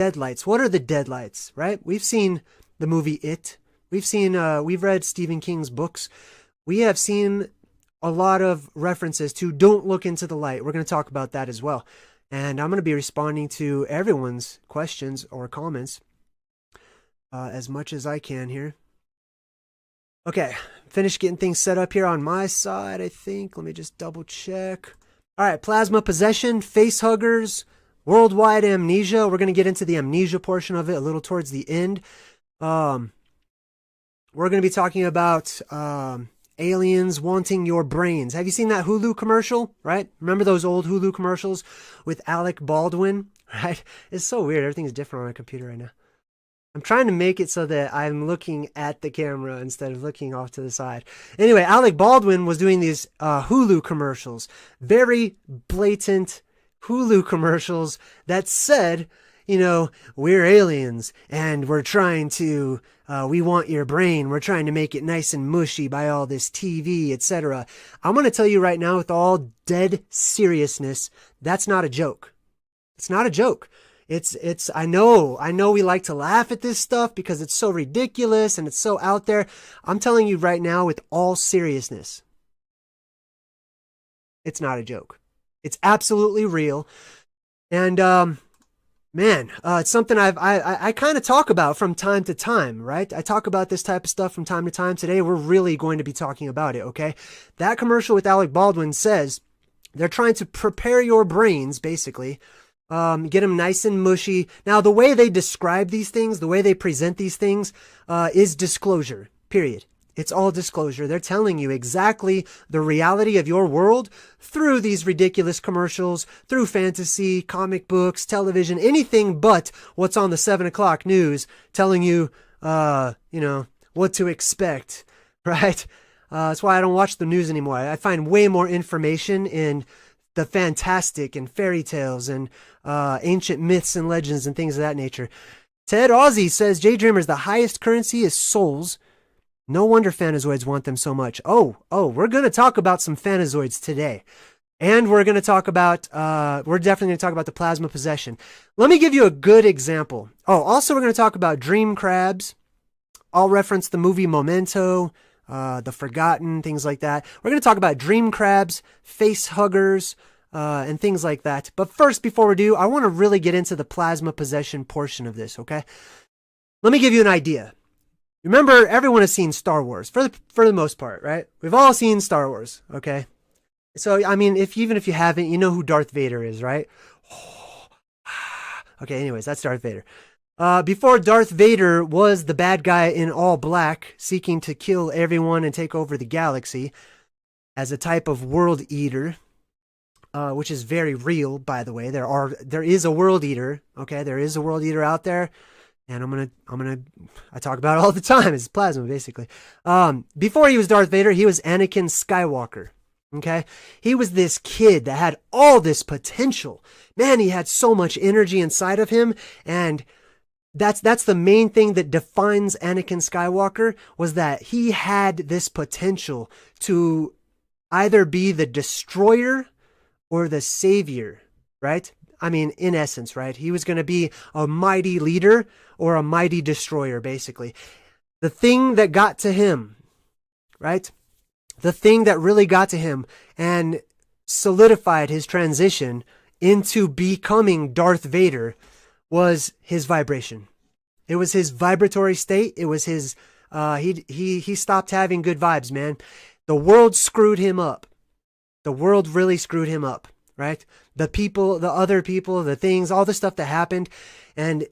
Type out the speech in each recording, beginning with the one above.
Deadlights. What are the deadlights, right? We've seen the movie It. We've read Stephen King's books. We have seen a lot of references to don't look into the light. We're going to talk about that as well. And I'm going to be responding to everyone's questions or comments as much as I can here. Okay, finished getting things set up here on my side, I think. Let me just double check. All right, plasma possession, face huggers, worldwide amnesia. We're going to get into the amnesia portion of it a little towards the end. We're going to be talking about aliens wanting your brains. Have you seen that Hulu commercial, right? Remember those old Hulu commercials with Alec Baldwin, right? It's so weird. Everything's different on my computer right now. I'm trying to make it so that I'm looking at the camera instead of looking off to the side. Anyway, Alec Baldwin was doing these Hulu commercials. Very blatant Hulu commercials that said, you know, we're aliens and we're trying to, we want your brain. We're trying to make it nice and mushy by all this TV, etc. I'm going to tell you right now with all dead seriousness, that's not a joke. It's not a joke. I know we like to laugh at this stuff because it's so ridiculous and it's so out there. I'm telling you right now with all seriousness, it's not a joke. It's absolutely real. And, man, it's something I kind of talk about from time to time, right? I talk about this type of stuff from time to time. Today, we're really going to be talking about it, okay? That commercial with Alec Baldwin says they're trying to prepare your brains, basically, get them nice and mushy. Now, the way they describe these things, the way they present these things, is disclosure, period. It's all disclosure. They're telling you exactly the reality of your world through these ridiculous commercials, through fantasy, comic books, television, anything but what's on the 7 o'clock news telling you, you know, what to expect, right? That's why I don't watch the news anymore. I find way more information in the fantastic and fairy tales and ancient myths and legends and things of that nature. Ted Aussie says, JayDreamerZ, the highest currency is souls. No wonder Phanazoids want them so much. Oh, we're going to talk about some Phanazoids today. And we're going to talk about, we're definitely going to talk about the plasma possession. Let me give you a good example. Oh, also we're going to talk about dream crabs. I'll reference the movie Memento, The Forgotten, things like that. We're going to talk about dream crabs, face huggers, and things like that. But first, before we do, I want to really get into the plasma possession portion of this, okay? Let me give you an idea. Remember, everyone has seen Star Wars, for the most part, right? We've all seen Star Wars, okay? So, I mean, even if you haven't, you know who Darth Vader is, right? Okay, anyways, that's Darth Vader. Before Darth Vader was the bad guy in all black, seeking to kill everyone and take over the galaxy as a type of world eater, which is very real, by the way. There is a world eater, okay? There is a world eater out there. And I talk about it all the time. It's plasma, basically. Before he was Darth Vader, he was Anakin Skywalker. Okay? He was this kid that had all this potential. Man, he had so much energy inside of him. And that's the main thing that defines Anakin Skywalker, was that he had this potential to either be the destroyer or the savior, right? I mean, in essence, right? He was going to be a mighty leader or a mighty destroyer, basically. The thing that got to him, right? The thing that really got to him and solidified his transition into becoming Darth Vader was his vibration. It was his vibratory state. It was his, he stopped having good vibes, man. The world screwed him up. The world really screwed him up, right? The people, the other people, the things, all the stuff that happened, and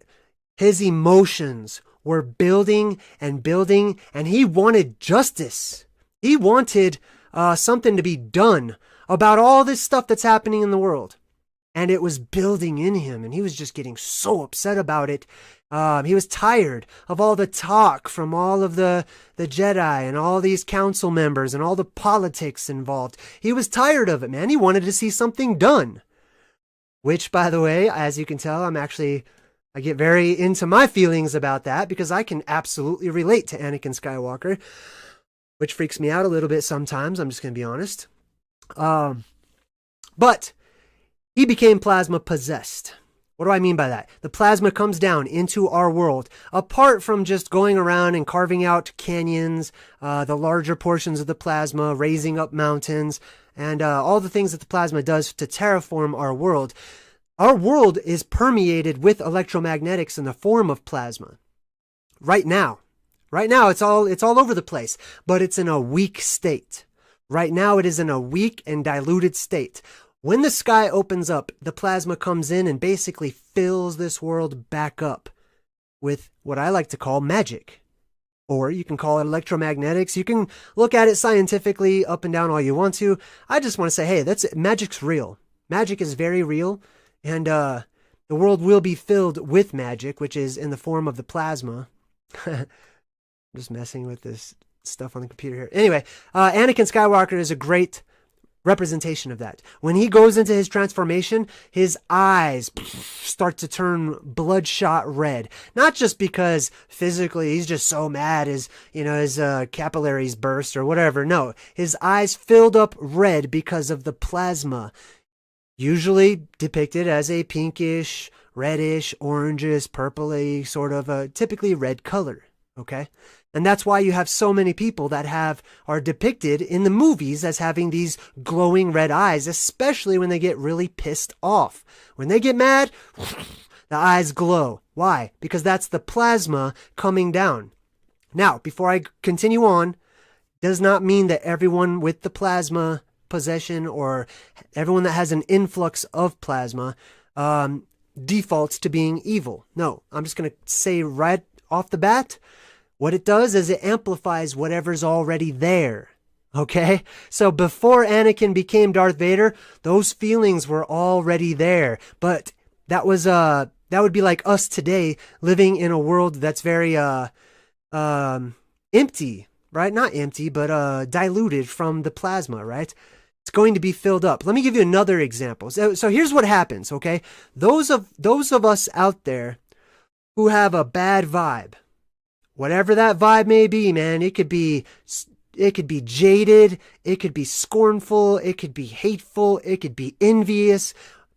his emotions were building and building, and he wanted justice. He wanted something to be done about all this stuff that's happening in the world. And it was building in him, and he was just getting so upset about it. He was tired of all the talk from all of the Jedi and all these council members and all the politics involved. He was tired of it, man. He wanted to see something done. Which, by the way, as you can tell, I get very into my feelings about that, because I can absolutely relate to Anakin Skywalker, which freaks me out a little bit sometimes. I'm just going to be honest. But he became plasma possessed. What do I mean by that? The plasma comes down into our world, apart from just going around and carving out canyons, the larger portions of the plasma, raising up mountains, and all the things that the plasma does to terraform our world. Our world is permeated with electromagnetics in the form of plasma. Right now. Right now, it's all over the place, but it's in a weak state. Right now, it is in a weak and diluted state. When the sky opens up, the plasma comes in and basically fills this world back up with what I like to call magic. Or you can call it electromagnetics. You can look at it scientifically up and down all you want to. I just want to say, hey, magic's real. Magic is very real. And the world will be filled with magic, which is in the form of the plasma. I'm just messing with this stuff on the computer here. Anyway, Anakin Skywalker is a great representation of that. When he goes into his transformation, his eyes start to turn bloodshot red. Not just because physically he's just so mad his capillaries burst or whatever. No, his eyes filled up red because of the plasma. Usually depicted as a pinkish, reddish, orangish, purpley, sort of a typically red color. Okay? And that's why you have so many people that are depicted in the movies as having these glowing red eyes, especially when they get really pissed off. When they get mad, the eyes glow. Why? Because that's the plasma coming down. Now, before I continue on, does not mean that everyone with the plasma possession or everyone that has an influx of plasma defaults to being evil. No, I'm just going to say right off the bat, what it does is it amplifies whatever's already there. Okay? So before Anakin became Darth Vader, those feelings were already there. But that would be like us today living in a world that's very empty, right? Not empty, but diluted from the plasma, right? It's going to be filled up. Let me give you another example. So here's what happens, okay? Those of us out there who have a bad vibe, whatever that vibe may be, man, it could be jaded, it could be scornful, it could be hateful, it could be envious,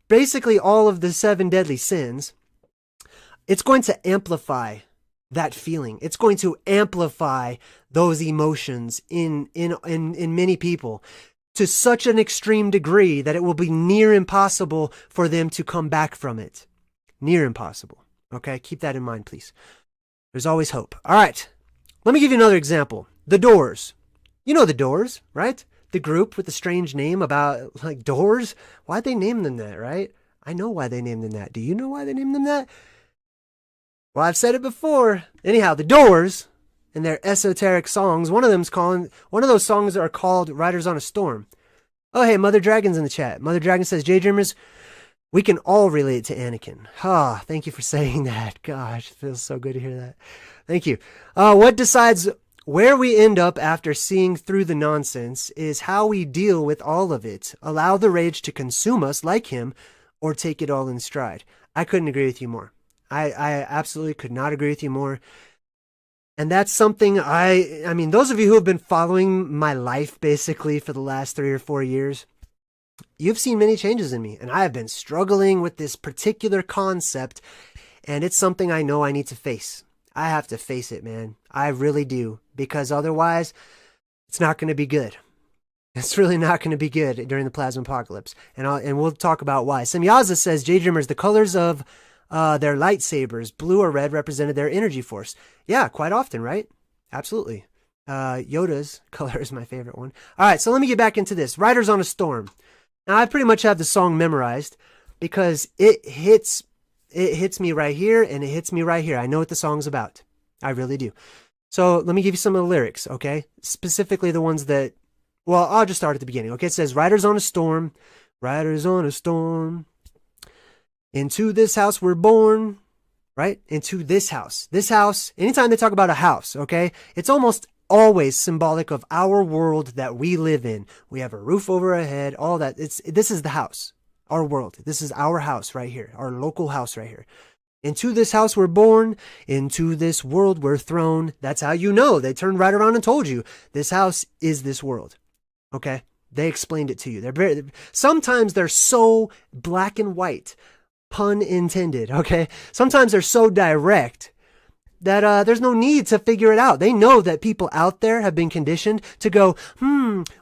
basically all of the 7 deadly sins. It's going to amplify that feeling. It's going to amplify those emotions in many people to such an extreme degree that it will be near impossible for them to come back from it. Near impossible. Okay, keep that in mind, please. There's always hope. All right, let me give you another example. The Doors. You know the Doors, right? The group with the strange name about, like, doors. Why'd they name them that, right? I know why they named them that. Do you know why they named them that? Well, I've said it before. Anyhow, the Doors and their esoteric songs. One of those songs are called Riders on a Storm. Oh, hey, Mother Dragon's in the chat. Mother Dragon says, JayDreamerZ, we can all relate to Anakin. Thank you for saying that. Gosh, it feels so good to hear that. Thank you. What decides where we end up after seeing through the nonsense is how we deal with all of it. Allow the rage to consume us like him, or take it all in stride. I couldn't agree with you more. I absolutely could not agree with you more. And that's something I mean, those of you who have been following my life basically for the last 3 or 4 years, you've seen many changes in me, and I have been struggling with this particular concept, and it's something I know I need to face. I have to face it, man. I really do, because otherwise, it's not going to be good. It's really not going to be good during the plasma apocalypse, and we'll talk about why. Semyaza says, JayDreamerZ, the colors of their lightsabers, blue or red, represented their energy force. Yeah, quite often, right? Absolutely. Yoda's color is my favorite one. All right, so let me get back into this. Riders on a Storm. Now, I pretty much have the song memorized because it hits me right here and it hits me right here. I know what the song's about. I really do. So let me give you some of the lyrics, okay? Specifically the ones that, well, I'll just start at the beginning, okay? It says, riders on a storm, riders on a storm. Into this house we're born, right? Into this house. This house, anytime they talk about a house, okay? It's almost always symbolic of our world that we live in. We have a roof over our head, all that. This is the house, our world. This is our house right here, our local house right here. Into this house we're born, into this world we're thrown. That's how you know. They turned right around and told you this house is this world. Okay? They explained it to you. Sometimes they're so black and white. Pun intended, okay? Sometimes they're so direct that there's no need to figure it out. They know that people out there have been conditioned to go,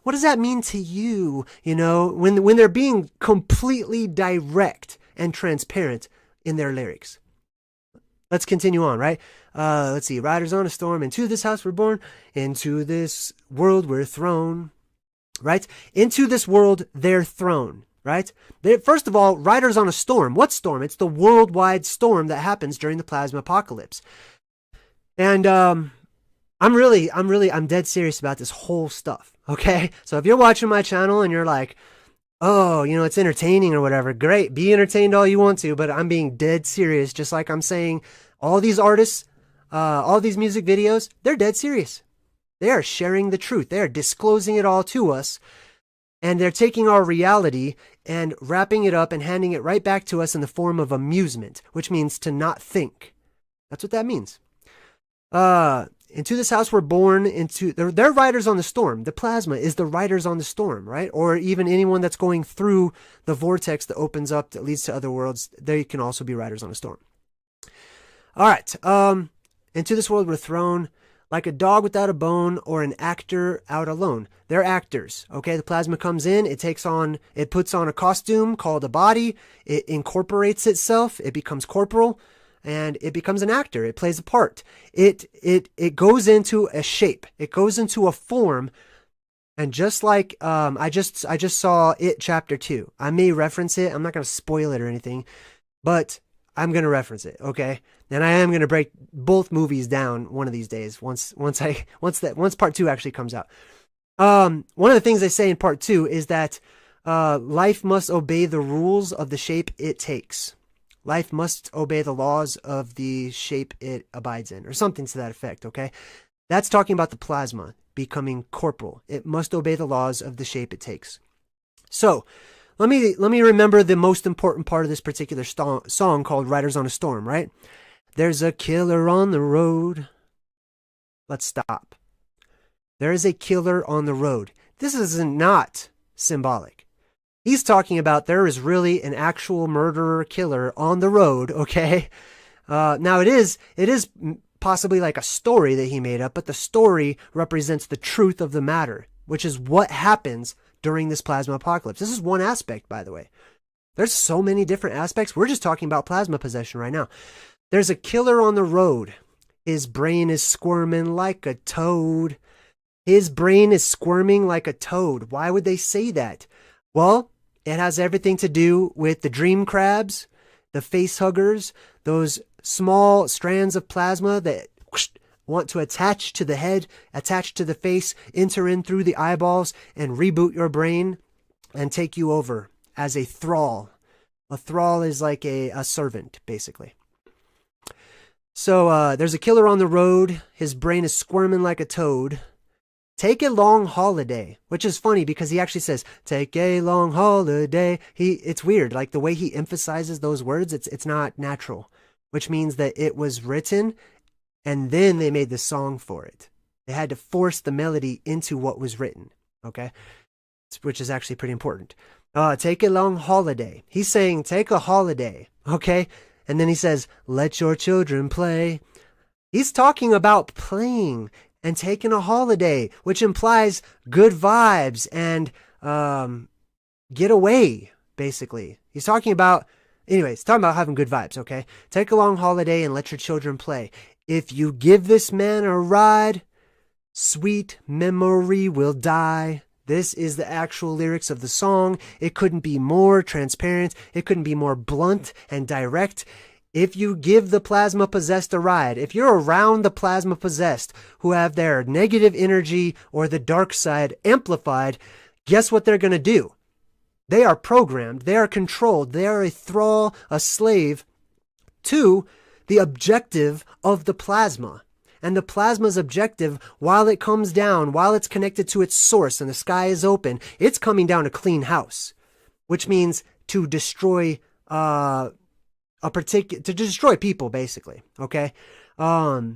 what does that mean to you? You know, when they're being completely direct and transparent in their lyrics. Let's continue on, right? Let's see. Riders on a storm, into this house we're born, into this world we're thrown, right? Into this world they're thrown, right? First of all, riders on a storm. What storm? It's the worldwide storm that happens during the plasma apocalypse. And I'm dead serious about this whole stuff, okay? So if you're watching my channel and you're like, oh, you know, it's entertaining or whatever, great, be entertained all you want to, but I'm being dead serious, just like I'm saying all these artists, all these music videos, they're dead serious. They are sharing the truth. They are disclosing it all to us, and they're taking our reality and wrapping it up and handing it right back to us in the form of amusement, which means to not think. That's what that means. Into this house we're born, into they're riders on the storm. The plasma is the riders on the storm, right? Or even anyone that's going through the vortex that opens up that leads to other worlds, they can also be riders on a storm. All right. Into this world we're thrown, like a dog without a bone or an actor out alone. They're actors, okay? The plasma comes in, it puts on a costume called a body, it incorporates itself, it becomes corporal, and it becomes an actor. It plays a part. It goes into a shape. It goes into a form. And just like I just saw It Chapter 2. I may reference it. I'm not going to spoil it or anything, but I'm going to reference it, okay? And I am going to break both movies down one of these days once part 2 actually comes out. One of the things they say in part 2 is that life must obey the rules of the shape it takes. Life must obey the laws of the shape it abides in, or something to that effect, okay? That's talking about the plasma becoming corporal. It must obey the laws of the shape it takes. So, let me remember the most important part of this particular song called Riders on a Storm, right? There's a killer on the road. Let's stop. There is a killer on the road. This is not symbolic. He's talking about there is really an actual murderer killer on the road, okay? Now it is possibly like a story that he made up, but the story represents the truth of the matter, which is what happens during this plasma apocalypse. This is one aspect, by the way. There's so many different aspects. We're just talking about plasma possession right now. There's a killer on the road. His brain is squirming like a toad. His brain is squirming like a toad. Why would they say that? Well, it has everything to do with the dream crabs, the face huggers, those small strands of plasma that want to attach to the head, attach to the face, enter in through the eyeballs, and reboot your brain and take you over as a thrall. A thrall is like a servant, basically. So there's a killer on the road. His brain is squirming like a toad. Take a long holiday, which is funny because he actually says, take a long holiday. It's weird. Like the way he emphasizes those words, it's not natural, which means that it was written and then they made the song for it. They had to force the melody into what was written. Okay. Which is actually pretty important. Take a long holiday. He's saying, take a holiday. Okay. And then he says, let your children play. He's talking about playing and taking a holiday, which implies good vibes and get away, basically. He's talking about having good vibes, okay? Take a long holiday and let your children play. If you give this man a ride, sweet memory will die. This is the actual lyrics of the song. It couldn't be more transparent. It couldn't be more blunt and direct. If you give the plasma possessed a ride, if you're around the plasma possessed who have their negative energy or the dark side amplified, guess what they're going to do? They are programmed, they are controlled, they are a thrall, a slave to the objective of the plasma. And the plasma's objective, while it comes down, while it's connected to its source and the sky is open, it's coming down to clean house, which means to destroy to destroy people, basically. Okay. So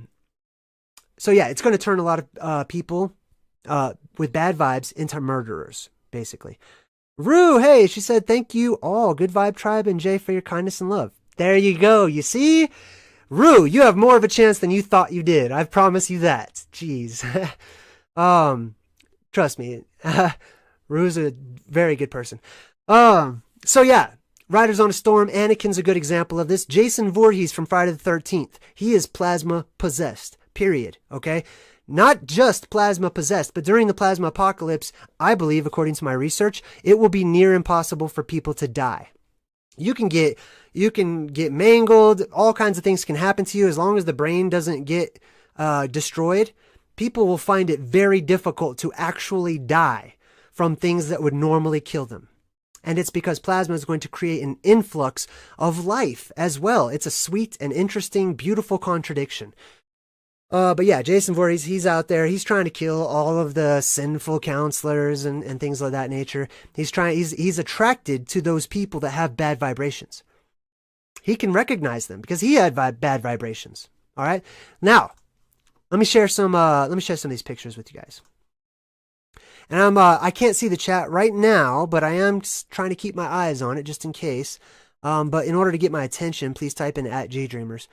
yeah, it's going to turn a lot of people with bad vibes into murderers, basically. Rue, hey, she said, thank you all. Good Vibe Tribe and Jay for your kindness and love. There you go. You see? Rue, you have more of a chance than you thought you did. I promise you that. Jeez. Trust me. Rue's a very good person. So yeah. Riders on a Storm, Anakin's a good example of this. Jason Voorhees from Friday the 13th. He is plasma possessed. Period. Okay? Not just plasma possessed, but during the plasma apocalypse, I believe, according to my research, it will be near impossible for people to die. You can get mangled, all kinds of things can happen to you as long as the brain doesn't get destroyed. People will find it very difficult to actually die from things that would normally kill them. And it's because plasma is going to create an influx of life as well. It's a sweet and interesting, beautiful contradiction. But yeah, Jason Voorhees, he's out there. He's trying to kill all of the sinful counselors and things of that nature. He's attracted to those people that have bad vibrations. He can recognize them because he had bad vibrations. All right. Now, let me share some of these pictures with you guys. And I can't see the chat right now, but I am trying to keep my eyes on it just in case. But in order to get my attention, please type in @JayDreamerZ.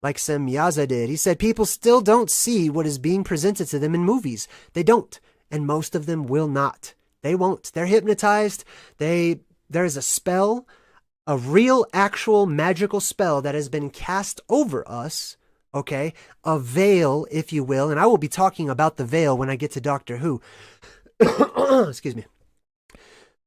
Like Sem Miyaza did. He said people still don't see what is being presented to them in movies. They don't. And most of them will not. They won't. They're hypnotized. There is a spell, a real, actual, magical spell that has been cast over us. Okay? A veil, if you will. And I will be talking about the veil when I get to Doctor Who. Excuse me.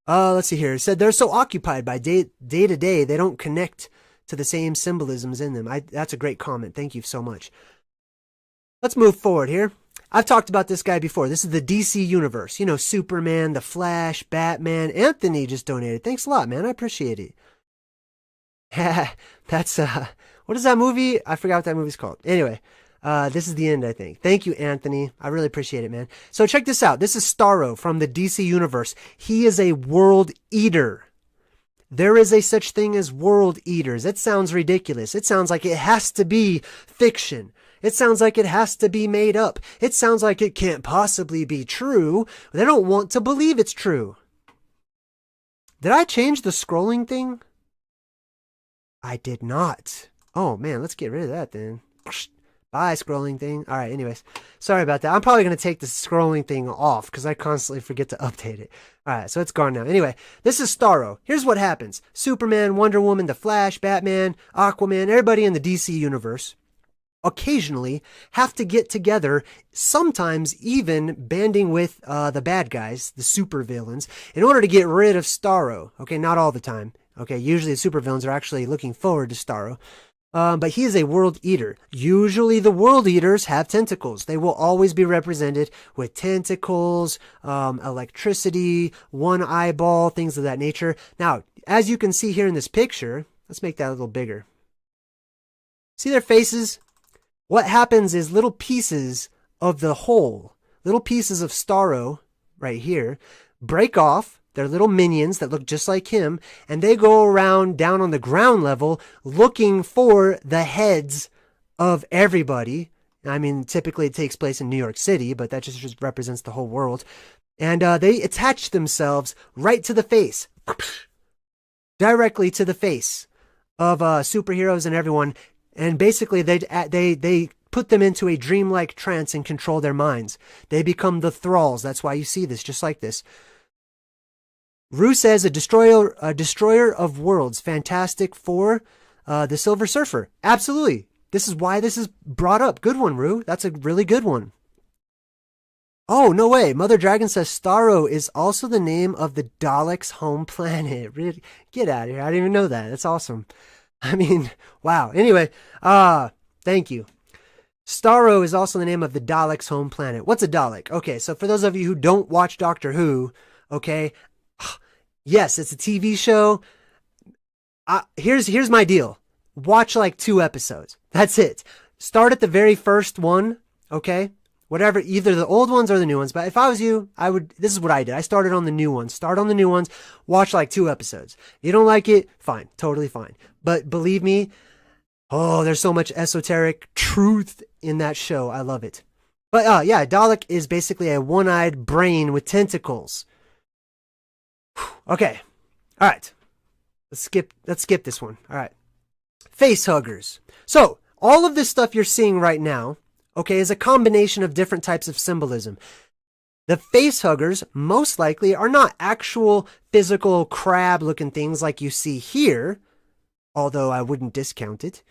Let's see here. It said they're so occupied by day to day, they don't connect to the same symbolisms in them. That's a great comment. Thank you so much. Let's move forward here. I've talked about this guy before. This is the DC universe. You know, Superman, The Flash, Batman. Anthony just donated. Thanks a lot, man. I appreciate it. That's, what is that movie? I forgot what that movie's called. Anyway, this is the end, I think. Thank you, Anthony. I really appreciate it, man. So check this out. This is Starro from the DC universe. He is a world eater. There is a such thing as world eaters. It sounds ridiculous. It sounds like it has to be fiction. It sounds like it has to be made up. It sounds like it can't possibly be true. They don't want to believe it's true. Did I change the scrolling thing? I did not. Oh man, let's get rid of that then. Bye, scrolling thing. All right, anyways. Sorry about that. I'm probably going to take the scrolling thing off because I constantly forget to update it. All right, so it's gone now. Anyway, this is Starro. Here's what happens. Superman, Wonder Woman, The Flash, Batman, Aquaman, everybody in the DC universe occasionally have to get together, sometimes even banding with the bad guys, the supervillains, in order to get rid of Starro. Okay, not all the time. Okay, usually the supervillains are actually looking forward to Starro. But he is a world eater. Usually the world eaters have tentacles. They will always be represented with tentacles, electricity, one eyeball, things of that nature. Now, as you can see here in this picture, let's make that a little bigger. See their faces? What happens is little pieces of the whole, little pieces of Starro right here, break off. They're little minions that look just like him, and they go around down on the ground level looking for the heads of everybody. I mean, typically it takes place in New York City, but that just represents the whole world. And they attach themselves right to the face, directly to the face of superheroes and everyone. And basically they put them into a dreamlike trance and control their minds. They become the thralls. That's why you see this, just like this. Rue says a destroyer of worlds. Fantastic for the Silver Surfer. Absolutely. This is why this is brought up. Good one, Rue. That's a really good one. Oh, no way. Mother Dragon says Starro is also the name of the Daleks' home planet. Really? Get out of here. I didn't even know that. That's awesome. I mean, wow. Anyway, thank you. Starro is also the name of the Daleks' home planet. What's a Dalek? Okay, so for those of you who don't watch Doctor Who, okay, yes, it's a TV show. Here's my deal. Watch like 2 episodes. That's it. Start at the very first one, okay? Whatever, either the old ones or the new ones. But if I was you, this is what I did. I started on the new ones. Start on the new ones. Watch like 2 episodes. You don't like it? Fine. Totally fine. But believe me, oh, there's so much esoteric truth in that show. I love it. But yeah, Dalek is basically a one-eyed brain with tentacles. Okay. All right. Let's skip this one. All right. Face huggers. So, all of this stuff you're seeing right now, okay, is a combination of different types of symbolism. The face huggers most likely are not actual physical crab-looking things like you see here, although I wouldn't discount it,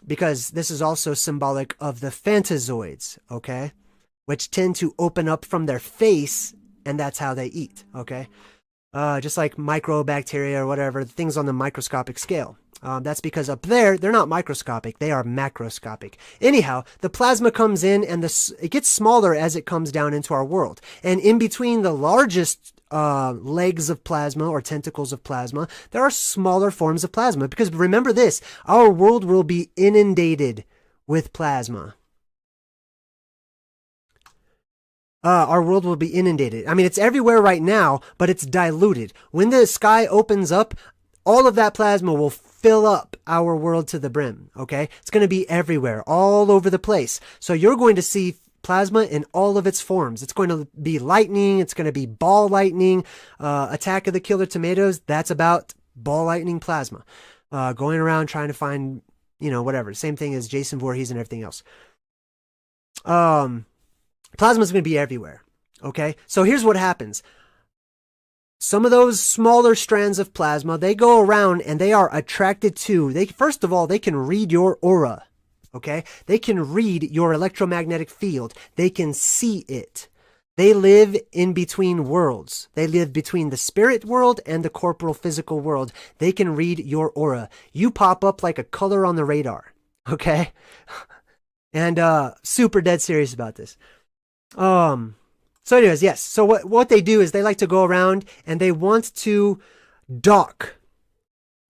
because this is also symbolic of the phantazoids, okay, which tend to open up from their face, and that's how they eat, okay? Just like microbacteria or whatever, things on the microscopic scale. That's because up there, they're not microscopic, they are macroscopic. Anyhow, the plasma comes in and it gets smaller as it comes down into our world. And in between the largest legs of plasma or tentacles of plasma, there are smaller forms of plasma. Because remember this, our world will be inundated with plasma. Our world will be inundated. I mean, it's everywhere right now, but it's diluted. When the sky opens up, all of that plasma will fill up our world to the brim, okay? It's going to be everywhere, all over the place. So you're going to see plasma in all of its forms. It's going to be lightning. It's going to be ball lightning. Attack of the Killer Tomatoes, that's about ball lightning plasma. Going around trying to find, whatever. Same thing as Jason Voorhees and everything else. Plasma is going to be everywhere, okay? So here's what happens. Some of those smaller strands of plasma, they go around and they are attracted to, first of all, they can read your aura, okay? They can read your electromagnetic field. They can see it. They live in between worlds. They live between the spirit world and the corporal physical world. They can read your aura. You pop up like a color on the radar, okay? And super dead serious about this. So anyways, yes. So what they do is they like to go around and they want to dock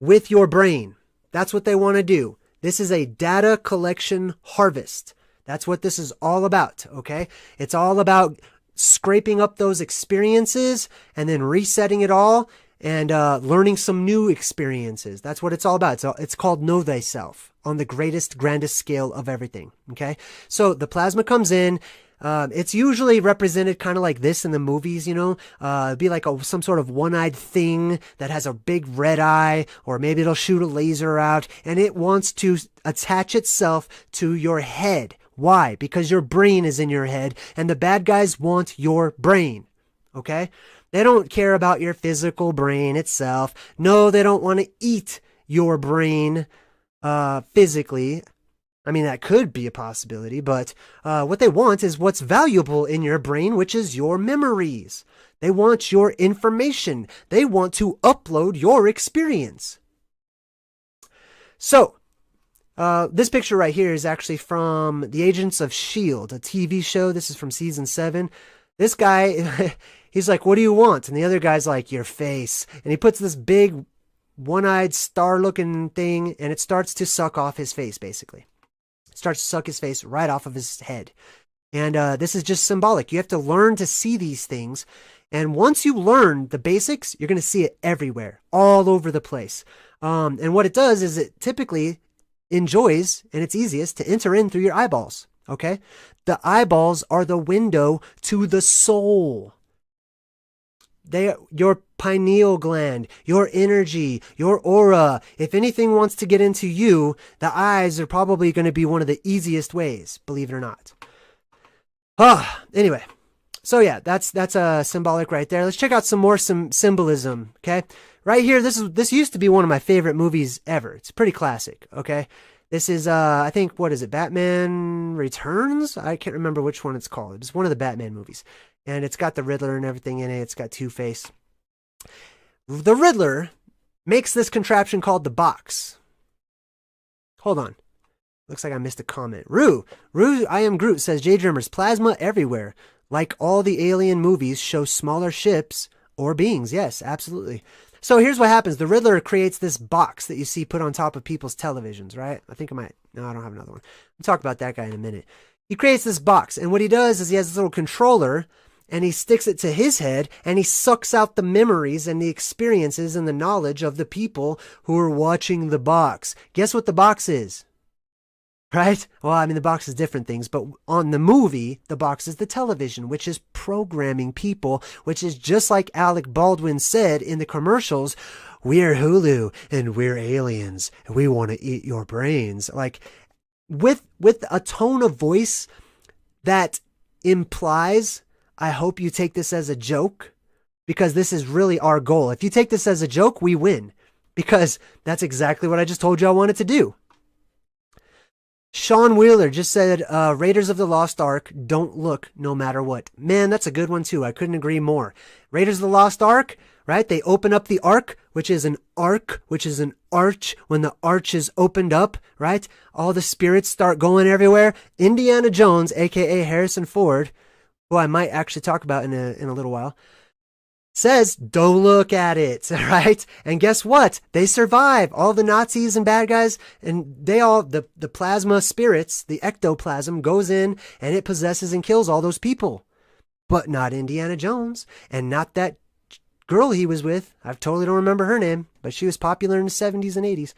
with your brain. That's what they want to do. This is a data collection harvest. That's what this is all about, okay? It's all about scraping up those experiences and then resetting it all and learning some new experiences. That's what it's all about. It's called Know Thyself on the greatest, grandest scale of everything, okay? So the plasma comes in. It's usually represented kind of like this in the movies, it'd be like some sort of one-eyed thing that has a big red eye, or maybe it'll shoot a laser out, and it wants to attach itself to your head. Why? Because your brain is in your head, and the bad guys want your brain, okay? They don't care about your physical brain itself. No, they don't want to eat your brain physically. I mean, that could be a possibility, but what they want is what's valuable in your brain, which is your memories. They want your information. They want to upload your experience. So, this picture right here is actually from The Agents of S.H.I.E.L.D., a TV show. This is from season 7. This guy, he's like, what do you want? And the other guy's like, your face. And he puts this big one-eyed star-looking thing, and it starts to suck off his face, basically. Starts to suck his face right off of his head. And this is just symbolic. You have to learn to see these things. And once you learn the basics, you're going to see it everywhere, all over the place. And what it does is it typically enjoys, and it's easiest, to enter in through your eyeballs. Okay? The eyeballs are the window to the soul. Your pineal gland, your energy, your aura. If anything wants to get into you, the eyes are probably going to be one of the easiest ways, believe it or not. Anyway. So yeah, that's symbolic right there. Let's check out some more symbolism, okay? Right here, this used to be one of my favorite movies ever. It's pretty classic, okay? This is, I think, what is it, Batman Returns? I can't remember which one it's called. It's one of the Batman movies. And it's got the Riddler and everything in it. It's got Two-Face. The Riddler makes this contraption called the box. Hold on. Looks like I missed a comment. Rue, I am Groot, says JayDreamerZ. Plasma everywhere. Like all the Alien movies show smaller ships or beings. Yes, absolutely. So here's what happens. The Riddler creates this box that you see put on top of people's televisions, right? I think I might. No, I don't have another one. We'll talk about that guy in a minute. He creates this box, and what he does is he has this little controller, and he sticks it to his head, and he sucks out the memories and the experiences and the knowledge of the people who are watching the box. Guess what the box is? right? Well, I mean, the box is different things, but on the movie, the box is the television, which is programming people, which is just like Alec Baldwin said in the commercials, we're Hulu and we're aliens and we want to eat your brains. Like with a tone of voice that implies, I hope you take this as a joke, because this is really our goal. If you take this as a joke, we win, because that's exactly what I just told you I wanted to do. Sean Wheeler just said, Raiders of the Lost Ark, don't look no matter what. Man, that's a good one too. I couldn't agree more. Raiders of the Lost Ark, right? They open up the ark, which is an arc, which is an arch. When the arch is opened up, right? All the spirits start going everywhere. Indiana Jones, aka Harrison Ford, who I might actually talk about in a little while, says, don't look at it, right? And guess what? They survive. All the Nazis and bad guys, and they all, the plasma spirits, the ectoplasm goes in and it possesses and kills all those people. But not Indiana Jones, and not that girl he was with. I totally don't remember her name, but she was popular in the 70s and 80s.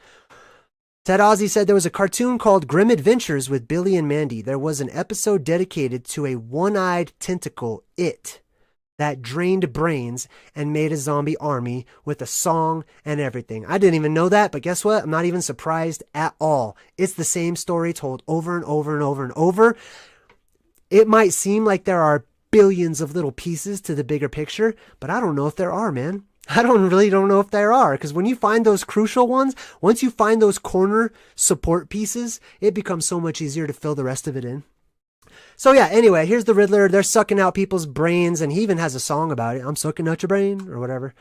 Ted Ozzy said there was a cartoon called Grim Adventures with Billy and Mandy. There was an episode dedicated to a one-eyed tentacle, it, that drained brains and made a zombie army with a song and everything. I didn't even know that, but guess what? I'm not even surprised at all. It's the same story told over and over and over and over. It might seem like there are billions of little pieces to the bigger picture, but I don't know if there are, man. I don't know if there are, because when you find those crucial ones, once you find those corner support pieces, it becomes so much easier to fill the rest of it in. So yeah, anyway, here's the Riddler. They're sucking out people's brains, and he even has a song about it. I'm sucking out your brain, or whatever.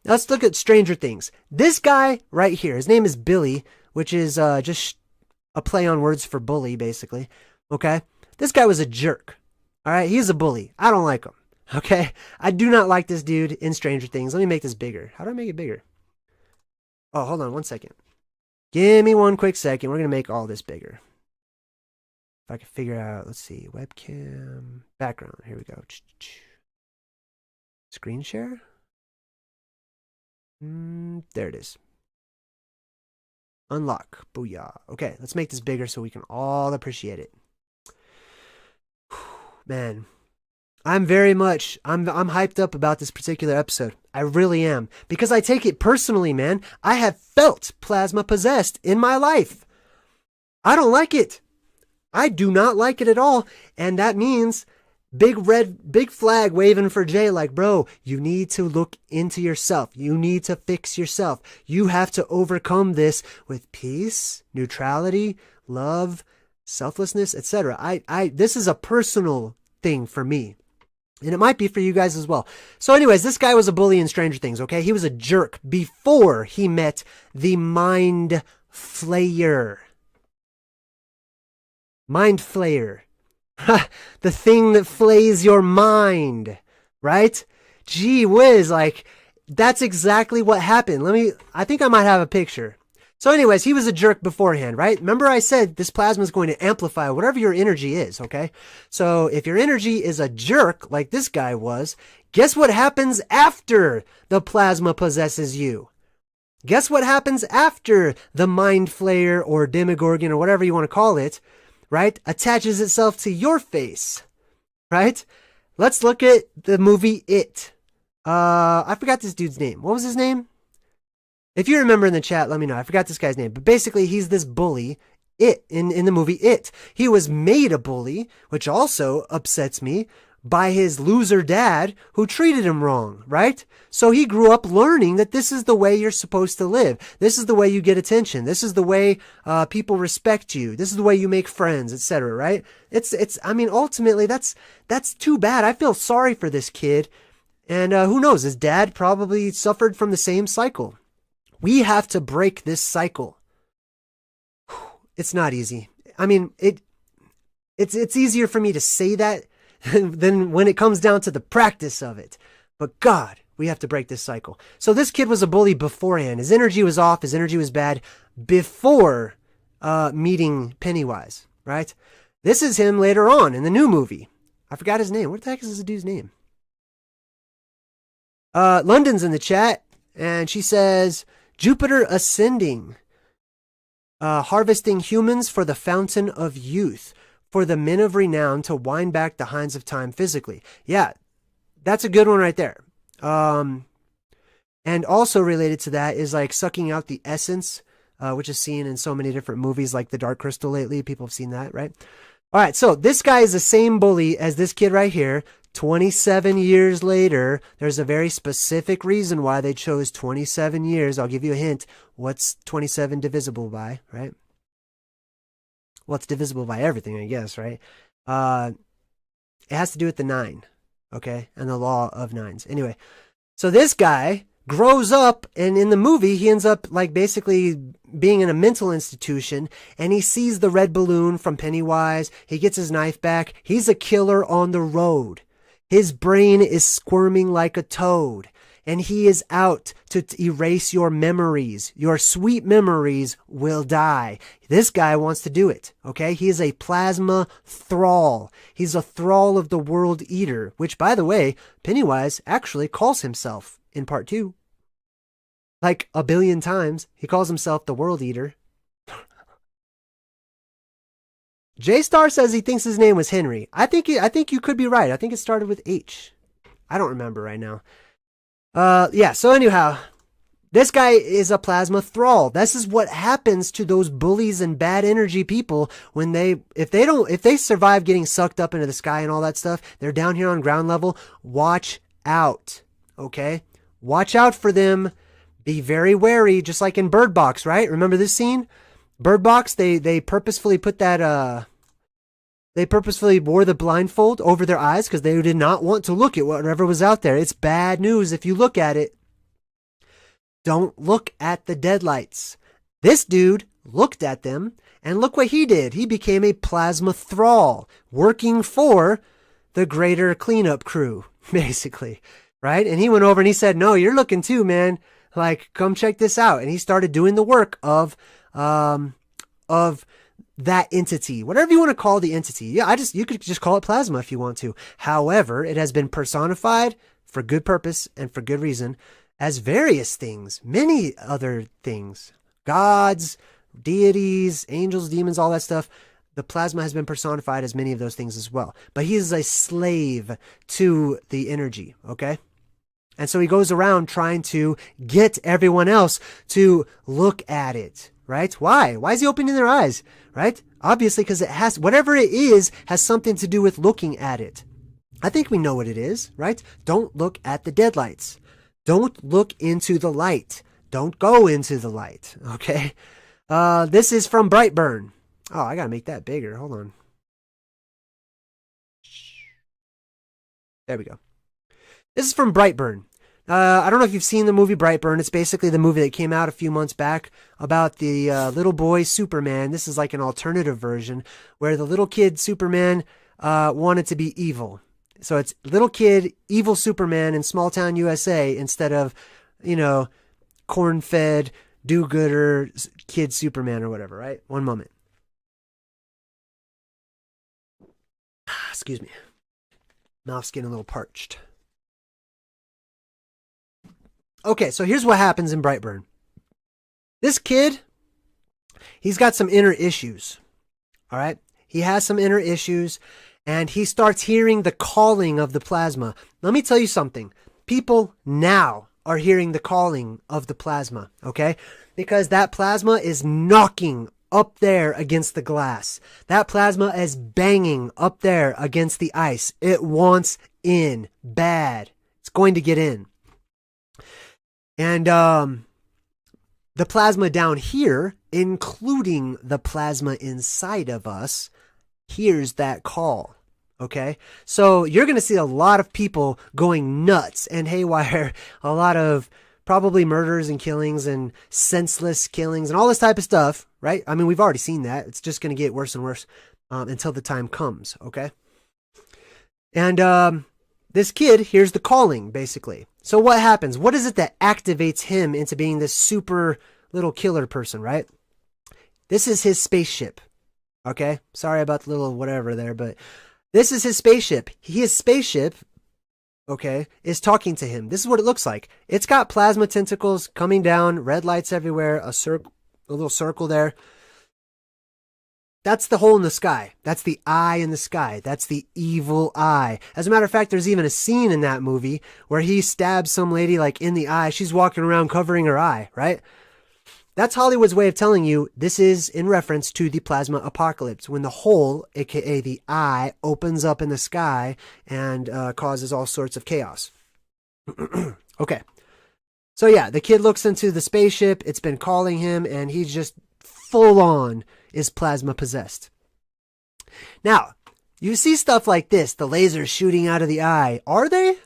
Let's look at Stranger Things. This guy right here, his name is Billy, which is just a play on words for bully, basically. Okay? This guy was a jerk. All right? He's a bully. I don't like him. Okay? I do not like this dude in Stranger Things. Let me make this bigger. How do I make it bigger? Oh, hold on one second. Give me one quick second. We're going to make all this bigger. If I can figure out, let's see, webcam, background, here we go. Screen share? There it is. Unlock, booyah. Okay, let's make this bigger so we can all appreciate it. Man, I'm hyped up about this particular episode. I really am. Because I take it personally, man. I have felt plasma possessed in my life. I don't like it. I do not like it at all. And that means big flag waving for Jay, like, bro, you need to look into yourself. You need to fix yourself. You have to overcome this with peace, neutrality, love, selflessness, etc. This is a personal thing for me. And it might be for you guys as well. So anyways, this guy was a bully in Stranger Things, okay? He was a jerk before he met the Mind Flayer. Mind Flayer. The thing that flays your mind, right? Gee whiz, like, that's exactly what happened. I think I might have a picture. So anyways, he was a jerk beforehand, right? Remember I said this plasma is going to amplify whatever your energy is, okay? So if your energy is a jerk, like this guy was, guess what happens after the plasma possesses you? Guess what happens after the Mind Flayer or Demogorgon or whatever you want to call it, right, attaches itself to your face, right? Let's look at the movie It. I forgot this dude's name. What was his name? If you remember in the chat, let me know. I forgot this guy's name. But basically, he's this bully in the movie It. He was made a bully, which also upsets me, by his loser dad who treated him wrong, right? So he grew up learning that this is the way you're supposed to live. This is the way you get attention. This is the way people respect you. This is the way you make friends, etc., right? I mean, ultimately, that's too bad. I feel sorry for this kid. And who knows? His dad probably suffered from the same cycle. We have to break this cycle. It's not easy. I mean, it's easier for me to say that than when it comes down to the practice of it. But God, we have to break this cycle. So this kid was a bully beforehand. His energy was off. His energy was bad before meeting Pennywise, right? This is him later on in the new movie. I forgot his name. What the heck is this dude's name? London's in the chat, and she says, Jupiter Ascending. harvesting humans for the fountain of youth, for the men of renown to wind back the hinds of time physically. Yeah, that's a good one right there. And also related to that is like sucking out the essence, which is seen in so many different movies like The Dark Crystal lately. People have seen that, right? All right, so this guy is the same bully as this kid right here. 27 years later, there's a very specific reason why they chose 27 years. I'll give you a hint. What's 27 divisible by, right? Well, it's divisible by everything, I guess, right? It has to do with the 9, okay? And the law of 9s. Anyway, so this guy grows up, and in the movie, he ends up like basically being in a mental institution, and he sees the red balloon from Pennywise. He gets his knife back. He's a killer on the road. His brain is squirming like a toad, and he is out to erase your memories. Your sweet memories will die. This guy wants to do it, okay? He is a plasma thrall. He's a thrall of the World Eater, which, by the way, Pennywise actually calls himself in part 2. Like a billion times, he calls himself the World Eater. J-Star says he thinks his name was Henry. I think you could be right. I think it started with H. I don't remember right now. Yeah, so anyhow, this guy is a plasma thrall. This is what happens to those bullies and bad energy people when if they survive getting sucked up into the sky and all that stuff, they're down here on ground level. Watch out, okay? Watch out for them. Be very wary, just like in Bird Box, right? Remember this scene? Bird Box, they purposefully put that, they purposefully wore the blindfold over their eyes because they did not want to look at whatever was out there. It's bad news if you look at it. Don't look at the deadlights. This dude looked at them, and look what he did. He became a plasma thrall, working for the greater cleanup crew, basically, right? And he went over and he said, no, you're looking too, man. Like, come check this out. And he started doing the work of that entity, whatever you want to call the entity. Yeah, you could just call it plasma if you want to. However, it has been personified for good purpose and for good reason as various things, many other things, gods, deities, angels, demons, all that stuff. The plasma has been personified as many of those things as well. But he is a slave to the energy, okay? And so he goes around trying to get everyone else to look at it, right? Why? Why is he opening their eyes, right? Obviously, because it has, whatever it is, has something to do with looking at it. I think we know what it is, right? Don't look at the deadlights. Don't look into the light. Don't go into the light, okay? This is from Brightburn. Oh, I gotta make that bigger. Hold on. There we go. This is from Brightburn. I don't know if you've seen the movie Brightburn. It's basically the movie that came out a few months back about the little boy Superman. This is like an alternative version where the little kid Superman wanted to be evil. So it's little kid, evil Superman in small town USA instead of, corn-fed, do-gooder kid Superman or whatever, right? One moment. Excuse me. Mouth's getting a little parched. Okay, so here's what happens in Brightburn. This kid, he's got some inner issues. All right? He has some inner issues, and he starts hearing the calling of the plasma. Let me tell you something. People now are hearing the calling of the plasma, okay? Because that plasma is knocking up there against the glass. That plasma is banging up there against the ice. It wants in bad. It's going to get in. And the plasma down here, including the plasma inside of us, hears that call. Okay? So you're going to see a lot of people going nuts and haywire, a lot of probably murders and killings and senseless killings and all this type of stuff, right? I mean, we've already seen that. It's just going to get worse and worse until the time comes, okay? And this kid hears the calling, basically. So what happens? What is it that activates him into being this super little killer person, right? This is his spaceship, okay? Sorry about the little whatever there, but this is his spaceship. His spaceship, okay, is talking to him. This is what it looks like. It's got plasma tentacles coming down, red lights everywhere, a little circle there. That's the hole in the sky. That's the eye in the sky. That's the evil eye. As a matter of fact, there's even a scene in that movie where he stabs some lady like in the eye. She's walking around covering her eye, right? That's Hollywood's way of telling you this is in reference to the plasma apocalypse, when the hole, aka the eye, opens up in the sky and causes all sorts of chaos. Okay. So yeah, the kid looks into the spaceship. It's been calling him, and he's just full on is plasma possessed. Now, you see stuff like this, the lasers shooting out of the eye. Are they?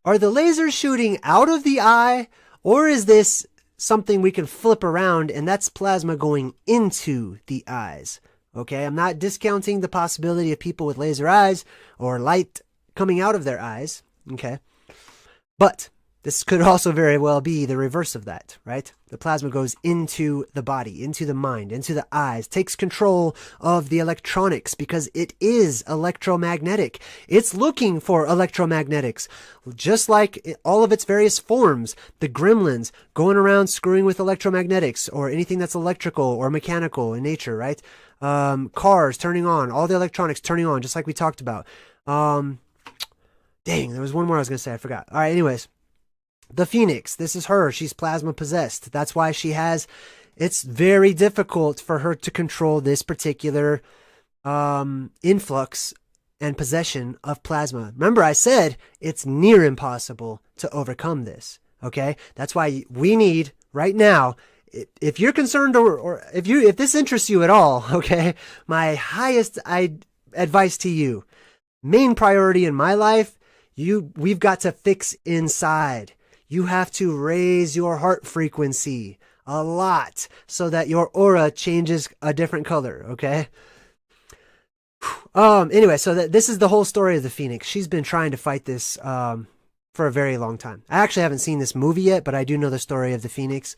Are the lasers shooting out of the eye, or is this something we can flip around and that's plasma going into the eyes? Okay, I'm not discounting the possibility of people with laser eyes or light coming out of their eyes. Okay, but this could also very well be the reverse of that, right? The plasma goes into the body, into the mind, into the eyes, takes control of the electronics because it is electromagnetic. It's looking for electromagnetics, just like all of its various forms. The gremlins going around screwing with electromagnetics or anything that's electrical or mechanical in nature, right? Cars turning on, all the electronics turning on, just like we talked about. Dang, there was one more I was going to say. I forgot. All right, anyways. The Phoenix, this is her. She's plasma possessed. That's why it's very difficult for her to control this particular influx and possession of plasma. Remember, I said it's near impossible to overcome this. Okay? That's why we need, right now, if you're concerned or if this interests you at all, okay, my highest advice to you, main priority in my life, we've got to fix inside. You have to raise your heart frequency a lot so that your aura changes a different color, okay? Anyway, so this is the whole story of the Phoenix. She's been trying to fight this for a very long time. I actually haven't seen this movie yet, but I do know the story of the Phoenix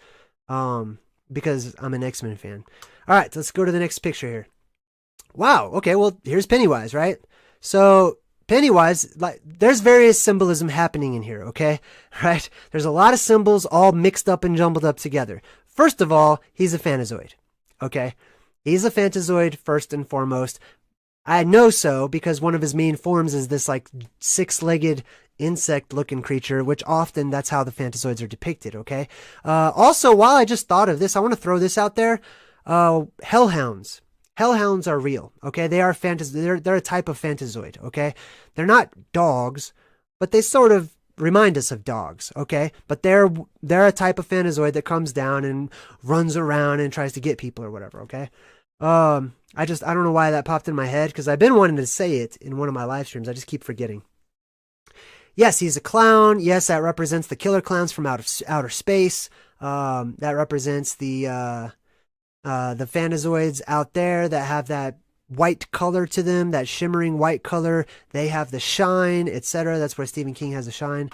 because I'm an X-Men fan. All right, let's go to the next picture here. Wow, okay, well, here's Pennywise, right? So Pennywise, like, there's various symbolism happening in here, okay? Right? There's a lot of symbols all mixed up and jumbled up together. First of all, he's a phantazoid, okay? He's a phantazoid first and foremost. I know so because one of his main forms is this like six-legged insect-looking creature, which often that's how the phantazoids are depicted, okay? Also, while I just thought of this, I want to throw this out there. Hellhounds. Hellhounds are real, okay? They are they're a type of phantazoid, okay? They're not dogs, but they sort of remind us of dogs, okay? But they're a type of phantazoid that comes down and runs around and tries to get people or whatever, okay? I don't know why that popped in my head because I've been wanting to say it in one of my live streams. I just keep forgetting. Yes, he's a clown. Yes, that represents the killer clowns from outer space. That represents the phantazoids out there that have that white color to them, that shimmering white color. They have the shine, etc. That's where Stephen King has the shine.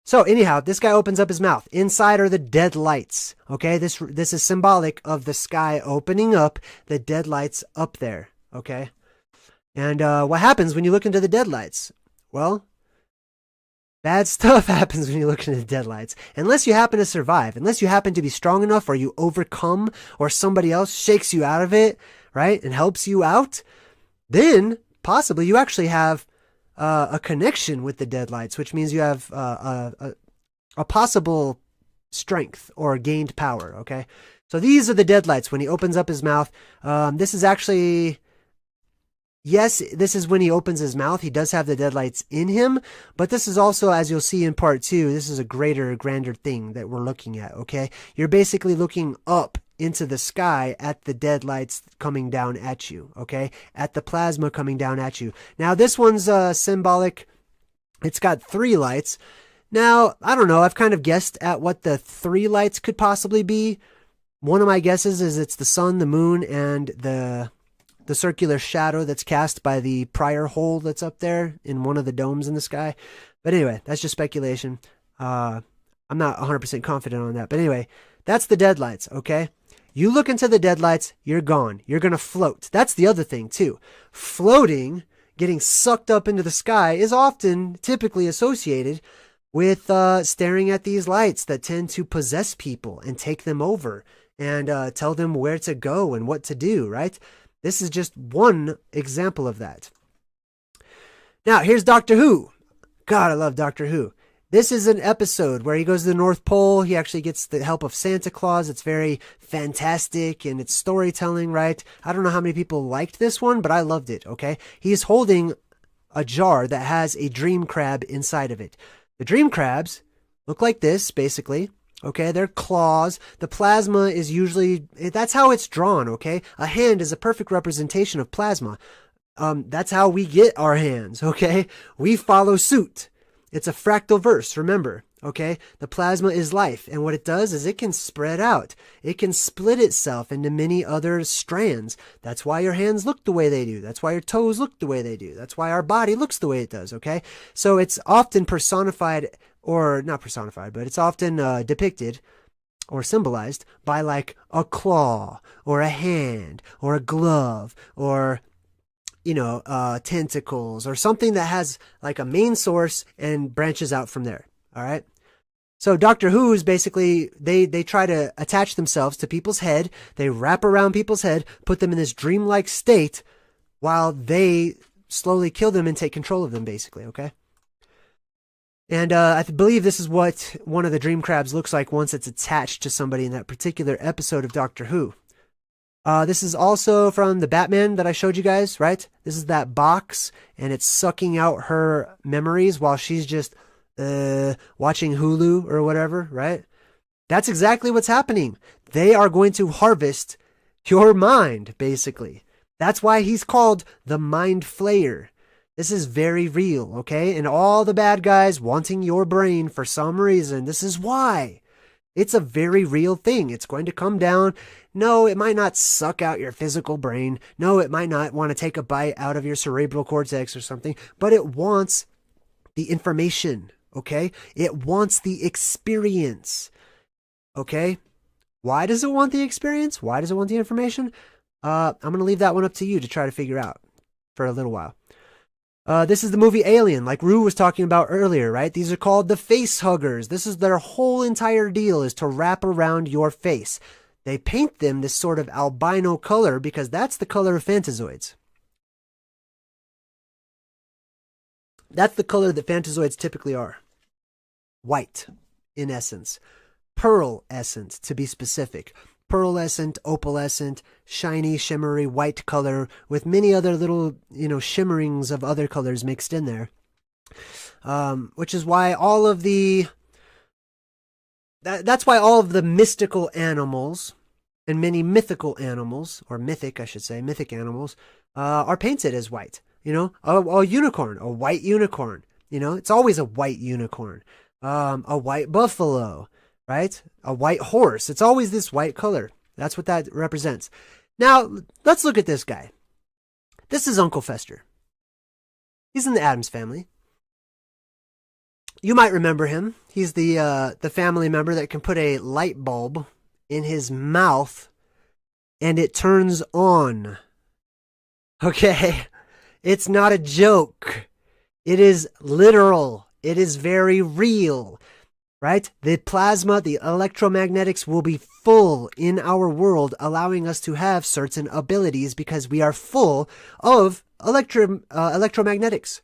So anyhow, this guy opens up his mouth. Inside are the deadlights. Okay, this is symbolic of the sky opening up, the deadlights up there. Okay, and what happens when you look into the deadlights? Well, bad stuff happens when you look into the deadlights. Unless you happen to survive, unless you happen to be strong enough or you overcome or somebody else shakes you out of it, right, and helps you out, then possibly you actually have a connection with the deadlights, which means you have a possible strength or gained power, okay? So these are the deadlights when he opens up his mouth. This is actually... Yes, this is when he opens his mouth. He does have the deadlights in him, but this is also, as you'll see in part 2, this is a grander thing that we're looking at, okay? You're basically looking up into the sky at the deadlights coming down at you, okay? At the plasma coming down at you. Now, this one's symbolic. It's got 3 lights. Now, I don't know. I've kind of guessed at what the 3 lights could possibly be. One of my guesses is it's the sun, the moon, and the circular shadow that's cast by the prior hole that's up there in one of the domes in the sky. But anyway, that's just speculation. I'm not 100% confident on that. But anyway, that's the deadlights, okay? You look into the deadlights, you're gone. You're going to float. That's the other thing, too. Floating, getting sucked up into the sky, is often typically associated with staring at these lights that tend to possess people and take them over and tell them where to go and what to do, right? This is just one example of that. Now, here's Doctor Who. God, I love Doctor Who. This is an episode where he goes to the North Pole. He actually gets the help of Santa Claus. It's very fantastic and it's storytelling, right? I don't know how many people liked this one, but I loved it, okay? He's holding a jar that has a dream crab inside of it. The dream crabs look like this, basically. Okay, they're claws. The plasma is usually, that's how it's drawn, okay? A hand is a perfect representation of plasma. That's how we get our hands, okay? We follow suit. It's a fractal verse, remember, okay? The plasma is life, and what it does is it can spread out. It can split itself into many other strands. That's why your hands look the way they do. That's why your toes look the way they do. That's why our body looks the way it does, okay? So it's often personified, or not personified, but it's often depicted or symbolized by like a claw, or a hand, or a glove, or tentacles or something that has like a main source and branches out from there. All right. So Doctor Who is basically, they try to attach themselves to people's head. They wrap around people's head, put them in this dreamlike state while they slowly kill them and take control of them, basically. Okay. And I believe this is what one of the dream crabs looks like once it's attached to somebody in that particular episode of Doctor Who. This is also from the Batman that I showed you guys, right? This is that box, and it's sucking out her memories while she's just watching Hulu or whatever, right? That's exactly what's happening. They are going to harvest your mind, basically. That's why he's called the Mind Flayer. This is very real, okay? And all the bad guys wanting your brain for some reason. This is why. It's a very real thing. It's going to come down. No, it might not suck out your physical brain. No, it might not want to take a bite out of your cerebral cortex or something, but it wants the information, okay? It wants the experience, okay? Why does it want the experience? Why does it want the information? I'm going to leave that one up to you to try to figure out for a little while. This is the movie Alien, like Rue was talking about earlier, right? These are called the face huggers. This is their whole entire deal, is to wrap around your face. They paint them this sort of albino color because that's the color of phantazoids. That's the color that phantazoids typically are. White, in essence. Pearlescent, to be specific. Pearlescent, opalescent, shiny, shimmery, white color with many other little, shimmerings of other colors mixed in there. Which is why all of the... That's why all of the mystical animals and many mythical animals, or mythic, I should say, mythic animals, are painted as white. A unicorn, a white unicorn. It's always a white unicorn. A white buffalo, right? A white horse. It's always this white color. That's what that represents. Now, let's look at this guy. This is Uncle Fester. He's in the Addams Family. You might remember him. He's the family member that can put a light bulb in his mouth and it turns on. Okay? It's not a joke. It is literal. It is very real. Right? The plasma, the electromagnetics will be full in our world, allowing us to have certain abilities because we are full of electromagnetics.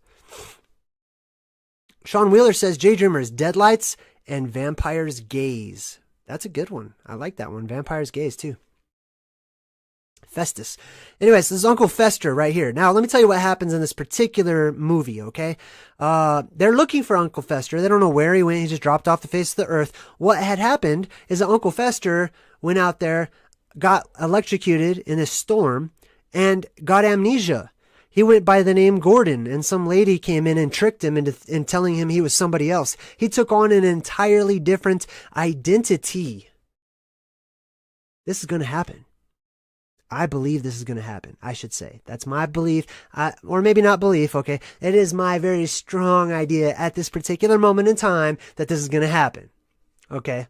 Sean Wheeler says JayDreamerZ, Deadlights and Vampire's Gaze. That's a good one. I like that one. Vampire's Gaze too. Festus. Anyways, this is Uncle Fester right here. Now, let me tell you what happens in this particular movie, okay? They're looking for Uncle Fester. They don't know where he went. He just dropped off the face of the earth. What had happened is that Uncle Fester went out there, got electrocuted in a storm, and got amnesia. He went by the name Gordon, and some lady came in and tricked him into telling him he was somebody else. He took on an entirely different identity. This is going to happen. I believe this is going to happen, I should say. That's my belief, or maybe not belief, okay? It is my very strong idea at this particular moment in time that this is going to happen, okay?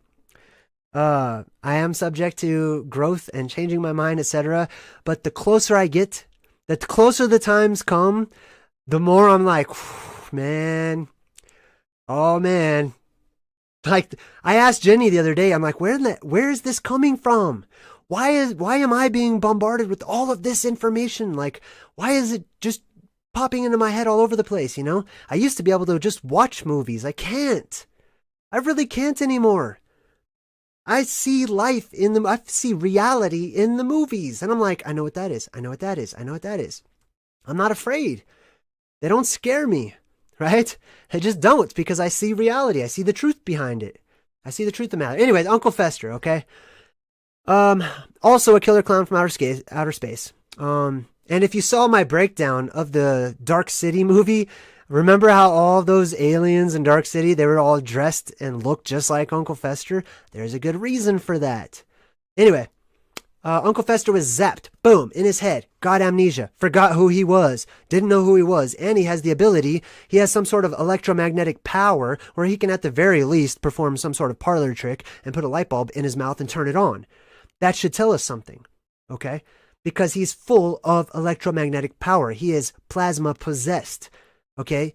I am subject to growth and changing my mind, etc. But the closer I get, the closer the times come, the more I'm like, man, oh man. Like, I asked Jenny the other day, I'm like, where is this coming from? Why am I being bombarded with all of this information? Like, why is it just popping into my head all over the place, you know? I used to be able to just watch movies. I can't. I really can't anymore. I see I see reality in the movies. And I'm like, I know what that is. I know what that is. I know what that is. I'm not afraid. They don't scare me, right? They just don't, because I see reality. I see the truth behind it. I see the truth of the matter. Anyways, Uncle Fester, okay? Also a killer clown from outer space. And if you saw my breakdown of the Dark City movie, remember how all those aliens in Dark City, they were all dressed and looked just like Uncle Fester? There's a good reason for that. Anyway, Uncle Fester was zapped, boom, in his head, got amnesia, forgot who he was, didn't know who he was, and he has the ability, he has some sort of electromagnetic power where he can at the very least perform some sort of parlor trick and put a light bulb in his mouth and turn it on. That should tell us something, okay? Because he's full of electromagnetic power. He is plasma possessed, okay?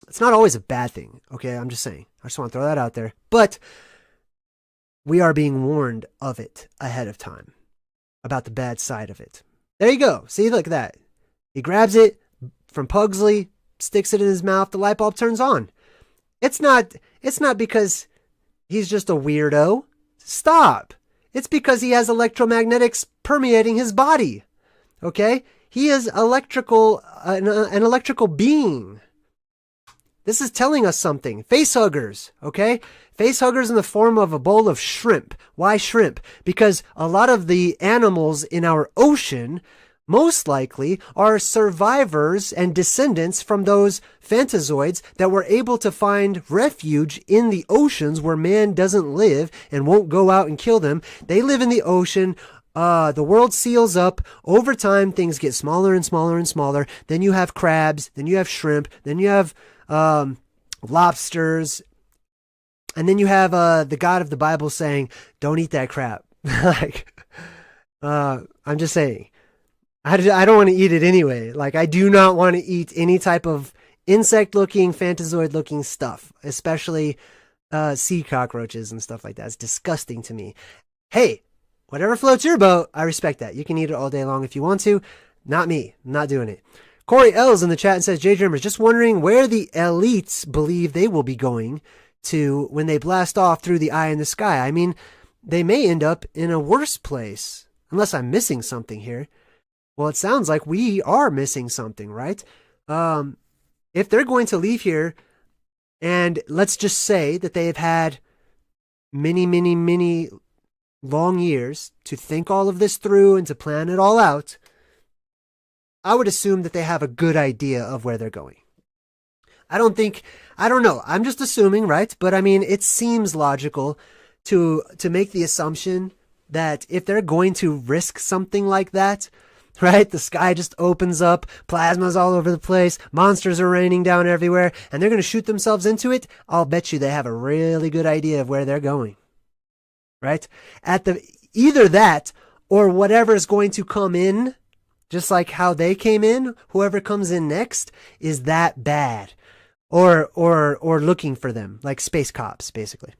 It's not always a bad thing, okay? I'm just saying. I just want to throw that out there. But we are being warned of it ahead of time, about the bad side of it. There you go. See, look at that. He grabs it from Pugsley, sticks it in his mouth, the light bulb turns on. It's not because he's just a weirdo. Stop. It's because he has electromagnetics permeating his body. Okay? He is an electrical being. This is telling us something. Facehuggers, okay? Facehuggers in the form of a bowl of shrimp. Why shrimp? Because a lot of the animals in our ocean most likely are survivors and descendants from those phantazoids that were able to find refuge in the oceans where man doesn't live and won't go out and kill them. They live in the ocean. The world seals up. Over time, things get smaller and smaller and smaller. Then you have crabs. Then you have shrimp. Then you have lobsters. And then you have the God of the Bible saying, don't eat that crap. I'm just saying. I don't want to eat it anyway. Like, I do not want to eat any type of insect-looking, phantazoid-looking stuff, especially sea cockroaches and stuff like that. It's disgusting to me. Hey, whatever floats your boat, I respect that. You can eat it all day long if you want to. Not me. I'm not doing it. Corey L's in the chat and says, JayDreamerZ, just wondering where the elites believe they will be going to when they blast off through the eye in the sky. I mean, they may end up in a worse place, unless I'm missing something here. Well, it sounds like we are missing something, right? If they're going to leave here, and let's just say that they've had many, many, many long years to think all of this through and to plan it all out, I would assume that they have a good idea of where they're going. I don't know. I'm just assuming, right? But I mean, it seems logical to make the assumption that if they're going to risk something like that, right? The sky just opens up, plasma's all over the place, monsters are raining down everywhere, and they're going to shoot themselves into it. I'll bet you they have a really good idea of where they're going, right? Either that or whatever is going to come in, just like how they came in, whoever comes in next is that bad, or looking for them, like space cops, basically.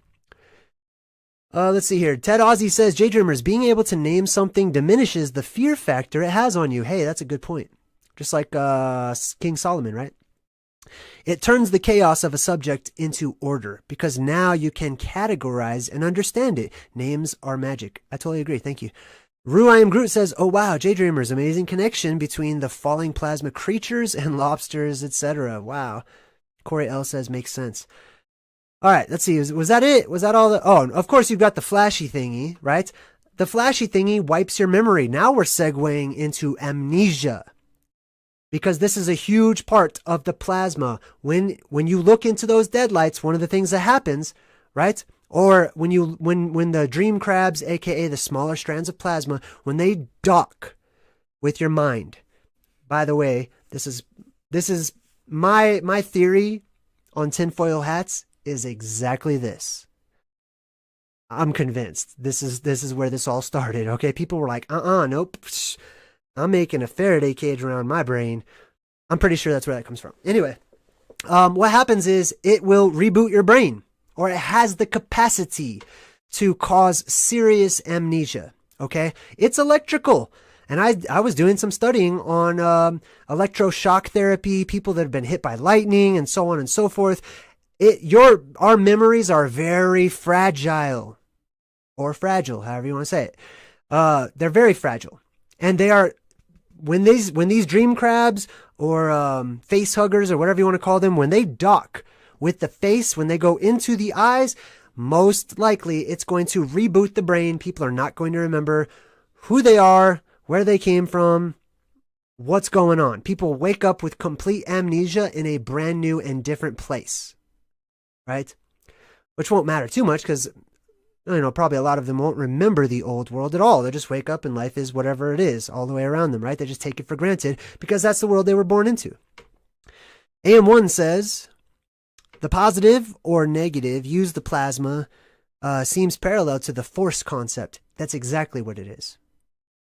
Let's see here. Ted Ozzy says, JayDreamerZ, being able to name something diminishes the fear factor it has on you. Hey, that's a good point. Just like King Solomon, right? It turns the chaos of a subject into order because now you can categorize and understand it. Names are magic. I totally agree. Thank you. Rue I Am Groot says, oh wow, JayDreamerZ, amazing connection between the falling plasma creatures and lobsters, etc. Wow. Corey L says, makes sense. All right, let's see. Was that it? Was that all? Oh, of course, you've got the flashy thingy, right? The flashy thingy wipes your memory. Now we're segueing into amnesia because this is a huge part of the plasma. When you look into those deadlights, one of the things that happens, right? Or when the dream crabs, aka the smaller strands of plasma, when they dock with your mind. By the way, this is my theory on tinfoil hats. Is exactly this. I'm convinced this is where this all started. Okay, people were like, nope, I'm making a Faraday cage around my brain. I'm pretty sure that's where that comes from. Anyway, what happens is it will reboot your brain, or it has the capacity to cause serious amnesia. Okay? It's electrical. And I was doing some studying on electroshock therapy, people that have been hit by lightning, and so on and so forth. Our memories are very fragile, or fragile, however you want to say it. They're very fragile, and they are when these dream crabs or face huggers or whatever you want to call them, when they dock with the face, when they go into the eyes, most likely it's going to reboot the brain. People are not going to remember who they are, where they came from, what's going on. People wake up with complete amnesia in a brand new and different place, right? Which won't matter too much because, probably a lot of them won't remember the old world at all. They just wake up and life is whatever it is all the way around them, right? They just take it for granted because that's the world they were born into. AM1 says, the positive or negative use the plasma seems parallel to the force concept. That's exactly what it is.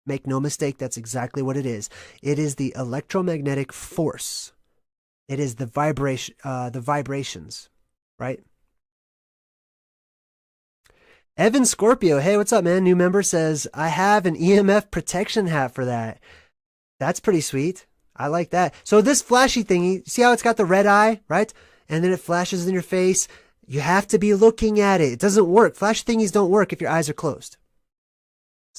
Make no mistake, that's exactly what it is. It is the electromagnetic force. It is the vibrations, right? Evan Scorpio, hey, what's up, man? New member says, I have an EMF protection hat for that. That's pretty sweet. I like that. So this flashy thingy, see how it's got the red eye, right? And then it flashes in your face. You have to be looking at it. It doesn't work. Flash thingies don't work if your eyes are closed.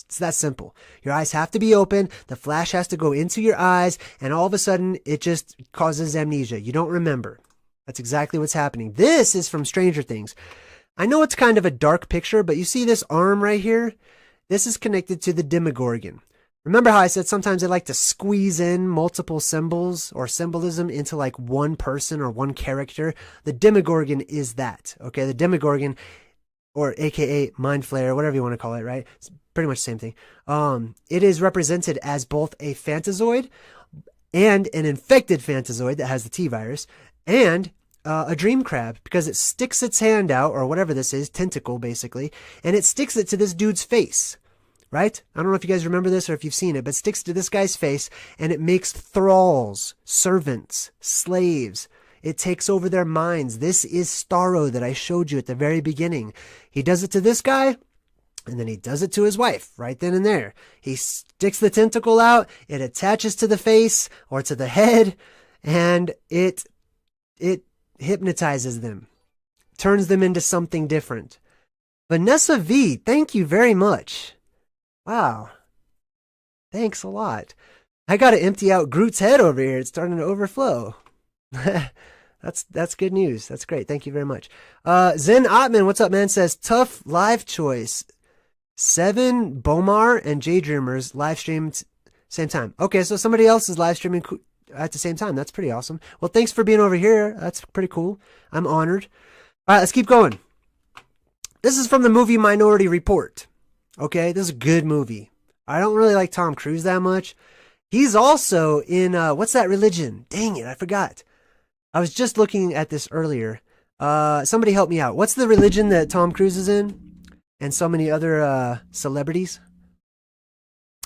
It's that simple. Your eyes have to be open. The flash has to go into your eyes. And all of a sudden, it just causes amnesia. You don't remember. That's exactly what's happening. This is from Stranger Things. I know it's kind of a dark picture, but you see this arm right here? This is connected to the Demogorgon. Remember how I said sometimes they like to squeeze in multiple symbols or symbolism into like one person or one character? The Demogorgon is that, okay? The Demogorgon, or AKA Mind Flayer, whatever you want to call it, right? It's pretty much the same thing. It is represented as both a phantazoid and an infected phantazoid that has the T-virus, and a dream crab, because it sticks its hand out, or whatever this is, tentacle basically, and it sticks it to this dude's face, right? I don't know if you guys remember this or if you've seen it, but it sticks to this guy's face, and it makes thralls, servants, slaves. It takes over their minds. This is Starro that I showed you at the very beginning. He does it to this guy, and then he does it to his wife right then and there. He sticks the tentacle out, it attaches to the face or to the head, and it hypnotizes them, turns them into something different. Vanessa V, thank you very much. Wow. Thanks a lot. I got to empty out Groot's head over here. It's starting to overflow. That's good news. That's great. Thank you very much. Zen Ottman, what's up, man? Says, tough live choice. 7 Bomar and JayDreamerZ live streamed same time. Okay, so somebody else is live streaming at the same time. That's pretty awesome. Well, thanks for being over here. That's pretty cool. I'm honored. All right, let's keep going. This is from the movie Minority Report. Okay, this is a good movie. I don't really like Tom Cruise that much. He's also in, what's that religion? Dang it, I forgot. I was just looking at this earlier. Somebody help me out. What's the religion that Tom Cruise is in? And so many other celebrities?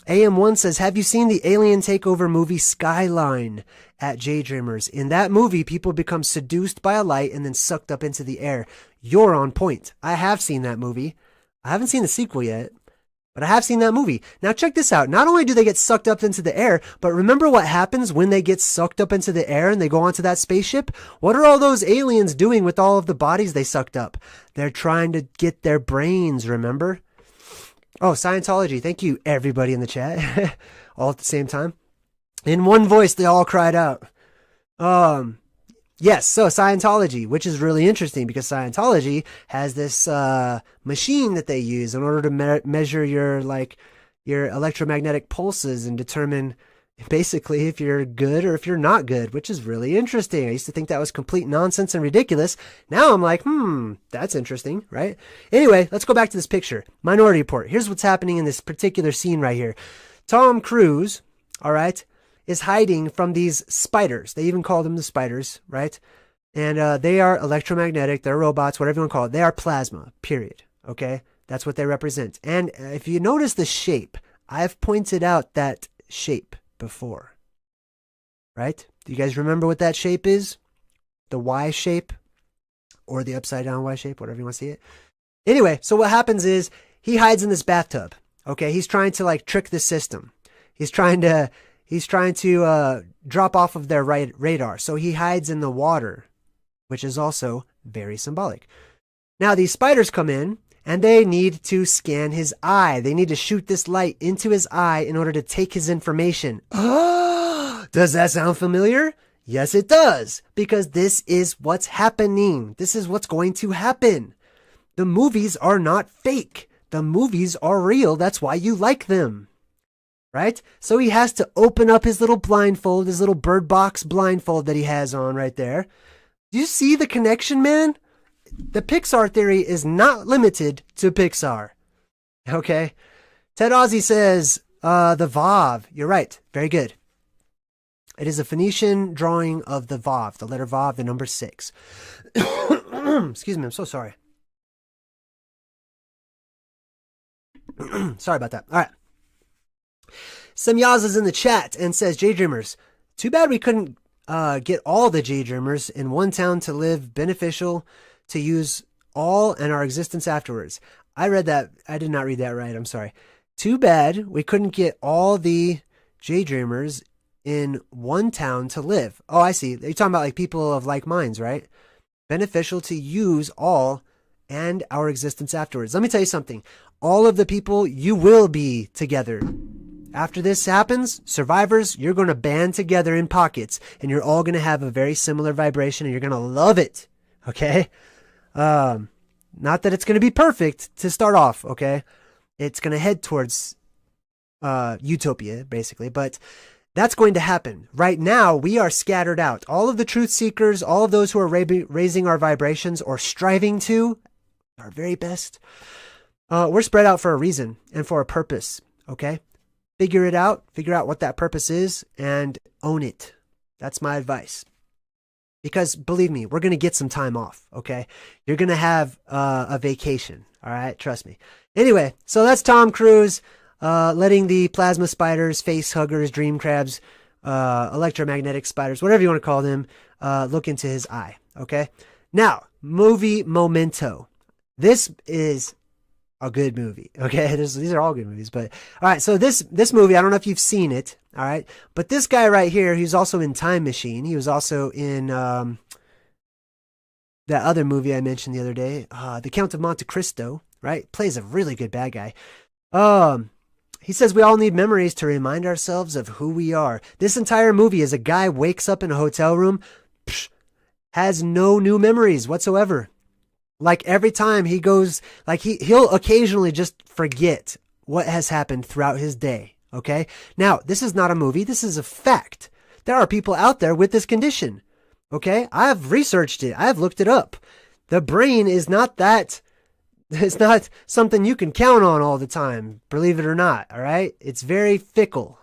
AM1 says, have you seen the alien takeover movie Skyline at JayDreamerZ? In that movie, people become seduced by a light and then sucked up into the air. You're on point. I have seen that movie. I haven't seen the sequel yet, but I have seen that movie. Now check this out. Not only do they get sucked up into the air, but remember what happens when they get sucked up into the air and they go onto that spaceship? What are all those aliens doing with all of the bodies they sucked up? They're trying to get their brains, remember? Oh, Scientology. Thank you, everybody in the chat. All at the same time. In one voice, they all cried out. Yes, so Scientology, which is really interesting because Scientology has this machine that they use in order to measure your electromagnetic pulses and determine basically if you're good or if you're not good, which is really interesting. I used to think that was complete nonsense and ridiculous. Now I'm like, that's interesting, right? Anyway, let's go back to this picture. Minority Report. Here's what's happening in this particular scene right here. Tom Cruise, all right, is hiding from these spiders. They even call them the spiders, right? And they are electromagnetic. They're robots, whatever you want to call it. They are plasma, period. Okay? That's what they represent. And if you notice the shape, I've pointed out that shape before, right? Do you guys remember what that shape is? The Y shape or the upside down Y shape, whatever you want to see it. Anyway, so what happens is he hides in this bathtub, Okay, he's trying to like trick the system. He's trying to drop off of their radar. So he hides in the water, which is also very symbolic. Now these spiders come in and they need to scan his eye. They need to shoot this light into his eye in order to take his information. Does that sound familiar? Yes, it does, because this is what's happening. This is what's going to happen. The movies are not fake. The movies are real. That's why you like them. Right? So he has to open up his little blindfold, his little bird box blindfold that he has on right there. Do you see the connection, man? The Pixar theory is not limited to Pixar. Okay? Ted Ozzy says, the Vav. You're right. Very good. It is a Phoenician drawing of the Vav, the letter Vav, the number 6. Excuse me, I'm so sorry. Sorry about that. All right. Semyaz is in the chat and says, JayDreamerZ, too bad we couldn't get all the JayDreamers in one town to live, beneficial to use all and our existence afterwards. I read that. I did not read that right. I'm sorry. Too bad we couldn't get all the JayDreamers in one town to live. Oh, I see. You're talking about like people of like minds, right? Beneficial to use all and our existence afterwards. Let me tell you something. All of the people, you will be together. After this happens, survivors, you're going to band together in pockets and you're all going to have a very similar vibration and you're going to love it. Okay? Not that it's going to be perfect to start off. Okay? It's going to head towards utopia, basically, but that's going to happen. Right now, we are scattered out. All of the truth seekers, all of those who are raising our vibrations or striving to our very best, we're spread out for a reason and for a purpose. Okay? Figure it out. Figure out what that purpose is and own it. That's my advice. Because believe me, we're going to get some time off. Okay? You're going to have a vacation. All right? Trust me. Anyway, so that's Tom Cruise letting the plasma spiders, face huggers, dream crabs, electromagnetic spiders, whatever you want to call them, look into his eye. Okay? Now, movie Memento. This is a good movie. Okay? These are all good movies. But all right, so this movie, I don't know if you've seen it. All right? But this guy right here, he's also in Time Machine. He was also in that other movie I mentioned the other day, The Count of Monte Cristo, right? Plays a really good bad guy. He says we all need memories to remind ourselves of who we are. This entire movie is a guy wakes up in a hotel room, has no new memories whatsoever. Like every time he goes, like he'll occasionally just forget what has happened throughout his day. Okay. Now, this is not a movie. This is a fact. There are people out there with this condition. Okay. I've researched it. I've looked it up. The brain is not that. It's not something you can count on all the time, believe it or not, all right? It's very fickle.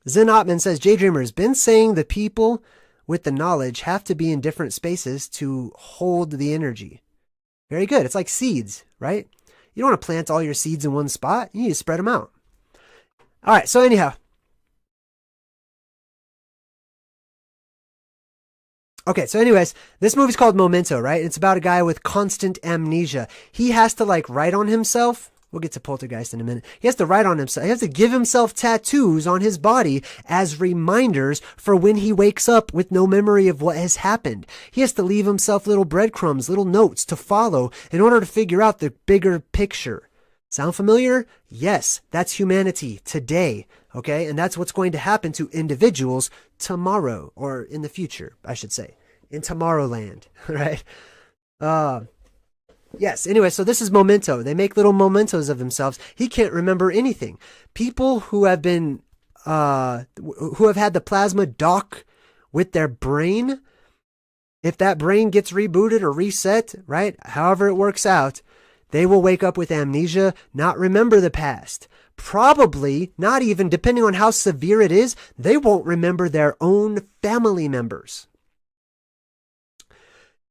Zen Ottman says, JayDreamer's been saying the people with the knowledge have to be in different spaces to hold the energy. Very good. It's like seeds, right? You don't want to plant all your seeds in one spot. You need to spread them out. All right, so anyhow. Okay, so anyways, this movie's called Memento, right? It's about a guy with constant amnesia. He has to like write on himself. We'll get to Poltergeist in a minute. He has to write on himself. He has to give himself tattoos on his body as reminders for when he wakes up with no memory of what has happened. He has to leave himself little breadcrumbs, little notes to follow in order to figure out the bigger picture. Sound familiar? Yes, that's humanity today. Okay, and that's what's going to happen to individuals tomorrow, or in the future, I should say, in Tomorrowland, right? Yes, anyway, so this is Memento. They make little mementos of themselves. He can't remember anything. People who have been, who have had the plasma dock with their brain, if that brain gets rebooted or reset, right, however it works out, they will wake up with amnesia, not remember the past. Probably, not even, depending on how severe it is, they won't remember their own family members.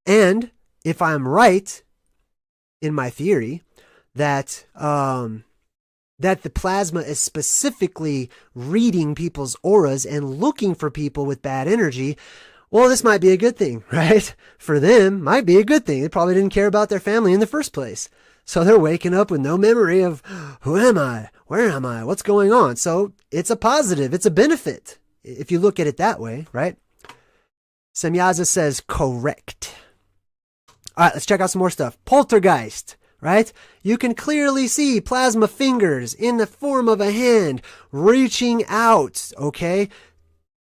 And if I'm right in my theory that that the plasma is specifically reading people's auras and looking for people with bad energy, well, this might be a good thing, right? For them, might be a good thing. They probably didn't care about their family in the first place. So they're waking up with no memory of who am I? Where am I? What's going on? So it's a positive. It's a benefit if you look at it that way, right? Semyaza says correct. All right, let's check out some more stuff. Poltergeist, right? You can clearly see plasma fingers in the form of a hand reaching out, okay,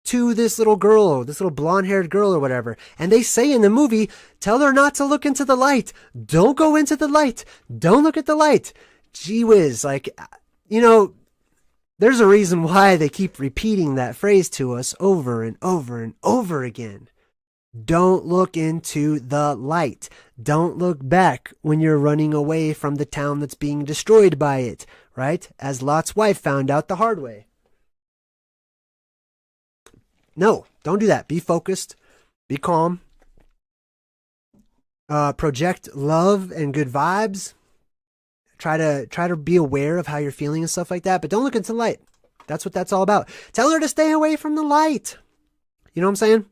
to this little girl, this little blonde-haired girl or whatever. And they say in the movie, tell her not to look into the light. Don't go into the light. Don't look at the light. Gee whiz, like, you know, there's a reason why they keep repeating that phrase to us over and over and over again. Don't look into the light. Don't look back when you're running away from the town that's being destroyed by it, right? As Lot's wife found out the hard way. No, don't do that. Be focused. Be calm. Project love and good vibes. Try to be aware of how you're feeling and stuff like that, but don't look into the light. That's what that's all about. Tell her to stay away from the light. You know what I'm saying?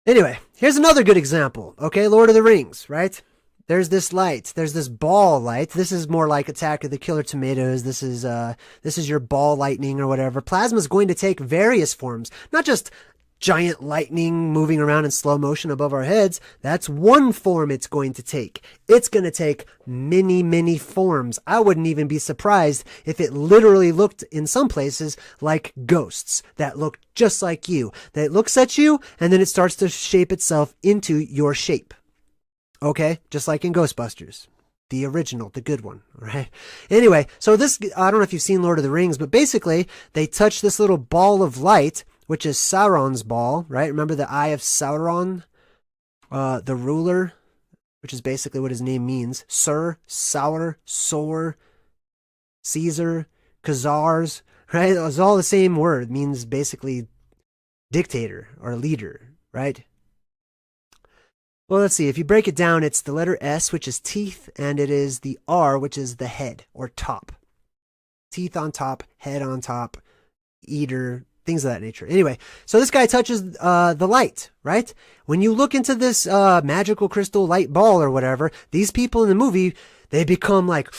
Anyway, here's another good example. Okay, Lord of the Rings, right? There's this light. There's this ball light. This is more like Attack of the Killer Tomatoes. This is your ball lightning or whatever. Plasma is going to take various forms, not just giant lightning moving around in slow motion above our heads. That's one form it's going to take. It's going to take many, many forms. I wouldn't even be surprised if it literally looked in some places like ghosts that look just like you. That it looks at you and then it starts to shape itself into your shape. Okay, just like in Ghostbusters, the original, the good one, right? Anyway, so this, I don't know if you've seen Lord of the Rings, but basically they touch this little ball of light, which is Sauron's ball, right? Remember the Eye of Sauron, the ruler, which is basically what his name means. Sir, Sauer, Sor, Caesar, Khazars, right? It's all the same word. It means basically dictator or leader, right? Well, let's see. If you break it down, it's the letter S, which is teeth, and it is the R, which is the head or top. Teeth on top, head on top, eater, things of that nature. Anyway, so this guy touches the light, right? When you look into this magical crystal light ball or whatever, these people in the movie, they become like,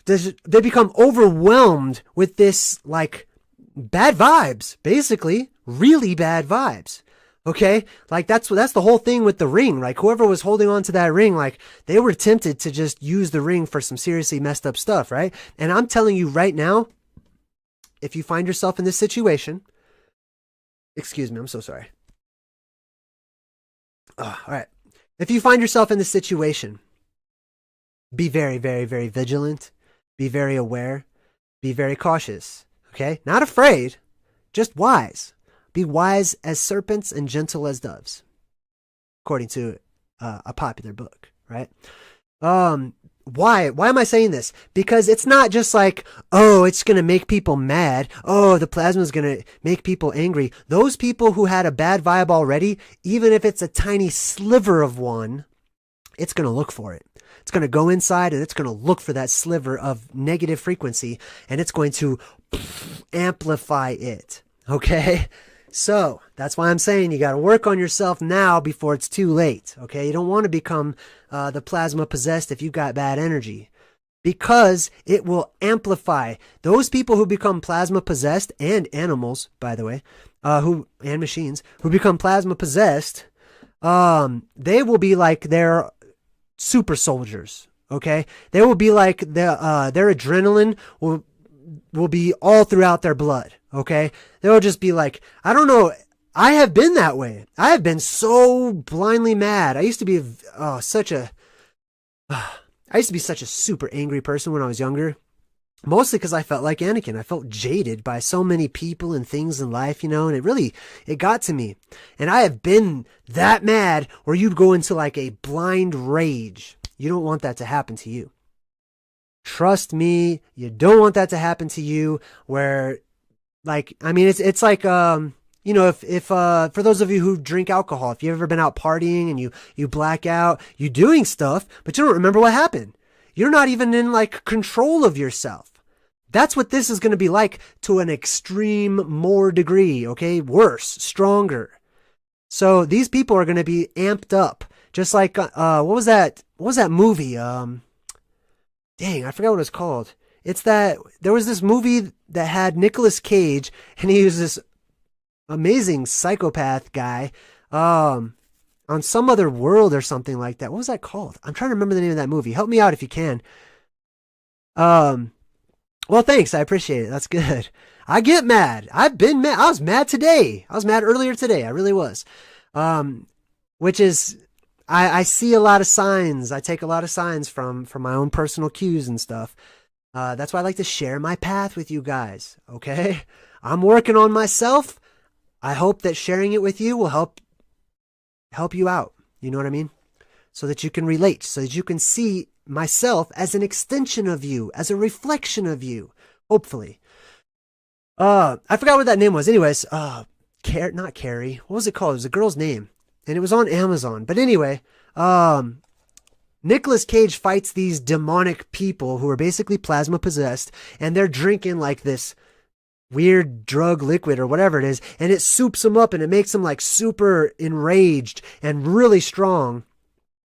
they become overwhelmed with this like bad vibes, basically, really bad vibes. Okay, like that's the whole thing with the ring. Like whoever was holding on to that ring, like they were tempted to just use the ring for some seriously messed up stuff, right? And I'm telling you right now, if you find yourself in this situation, excuse me, I'm so sorry. All right, if you find yourself in this situation, be very, very, very vigilant. Be very aware. Be very cautious. Okay, not afraid, just wise. Be wise as serpents and gentle as doves, according to a popular book, right? Why am I saying this? Because it's not just like, oh, it's going to make people mad. Oh, the plasma is going to make people angry. Those people who had a bad vibe already, even if it's a tiny sliver of one, it's going to look for it. It's going to go inside and it's going to look for that sliver of negative frequency and it's going to amplify it. Okay? So that's why I'm saying you got to work on yourself now before it's too late. Okay, you don't want to become the plasma possessed if you've got bad energy, because it will amplify. Those people who become plasma possessed, and animals, by the way, and machines who become plasma possessed, they will be like their super soldiers. Okay, they will be like their adrenaline will be all throughout their blood. Okay, they'll just be like, I don't know. I have been that way. I have been so blindly mad. I used to be such a super angry person when I was younger. Mostly because I felt like Anakin. I felt jaded by so many people and things in life, you know, and it got to me. And I have been that mad where you'd go into like a blind rage. You don't want that to happen to you. Trust me, you don't want that to happen to you where, like, I mean, it's like, you know, if for those of you who drink alcohol, if you've ever been out partying and you black out, you're doing stuff, but you don't remember what happened. You're not even in like control of yourself. That's what this is going to be like to an extreme more degree. Okay. Worse, stronger. So these people are going to be amped up. Just like, what was that what was that movie? Dang, I forgot what it was called. It's that there was this movie that had Nicolas Cage, and he was this amazing psychopath guy, on some other world or something like that. What was that called? I'm trying to remember the name of that movie. Help me out if you can. Well, thanks. I appreciate it. That's good. I get mad. I've been mad. I was mad today. I was mad earlier today. I really was. Which is, I see a lot of signs. I take a lot of signs from my own personal cues and stuff. That's why I like to share my path with you guys. Okay. I'm working on myself. I hope that sharing it with you will help you out. You know what I mean? So that you can relate, so that you can see myself as an extension of you, as a reflection of you, hopefully. I forgot what that name was. Anyways, not Carrie. What was it called? It was a girl's name, and it was on Amazon. But anyway, Nicolas Cage fights these demonic people who are basically plasma possessed, and they're drinking like this weird drug liquid or whatever it is, and it soups them up and it makes them like super enraged and really strong.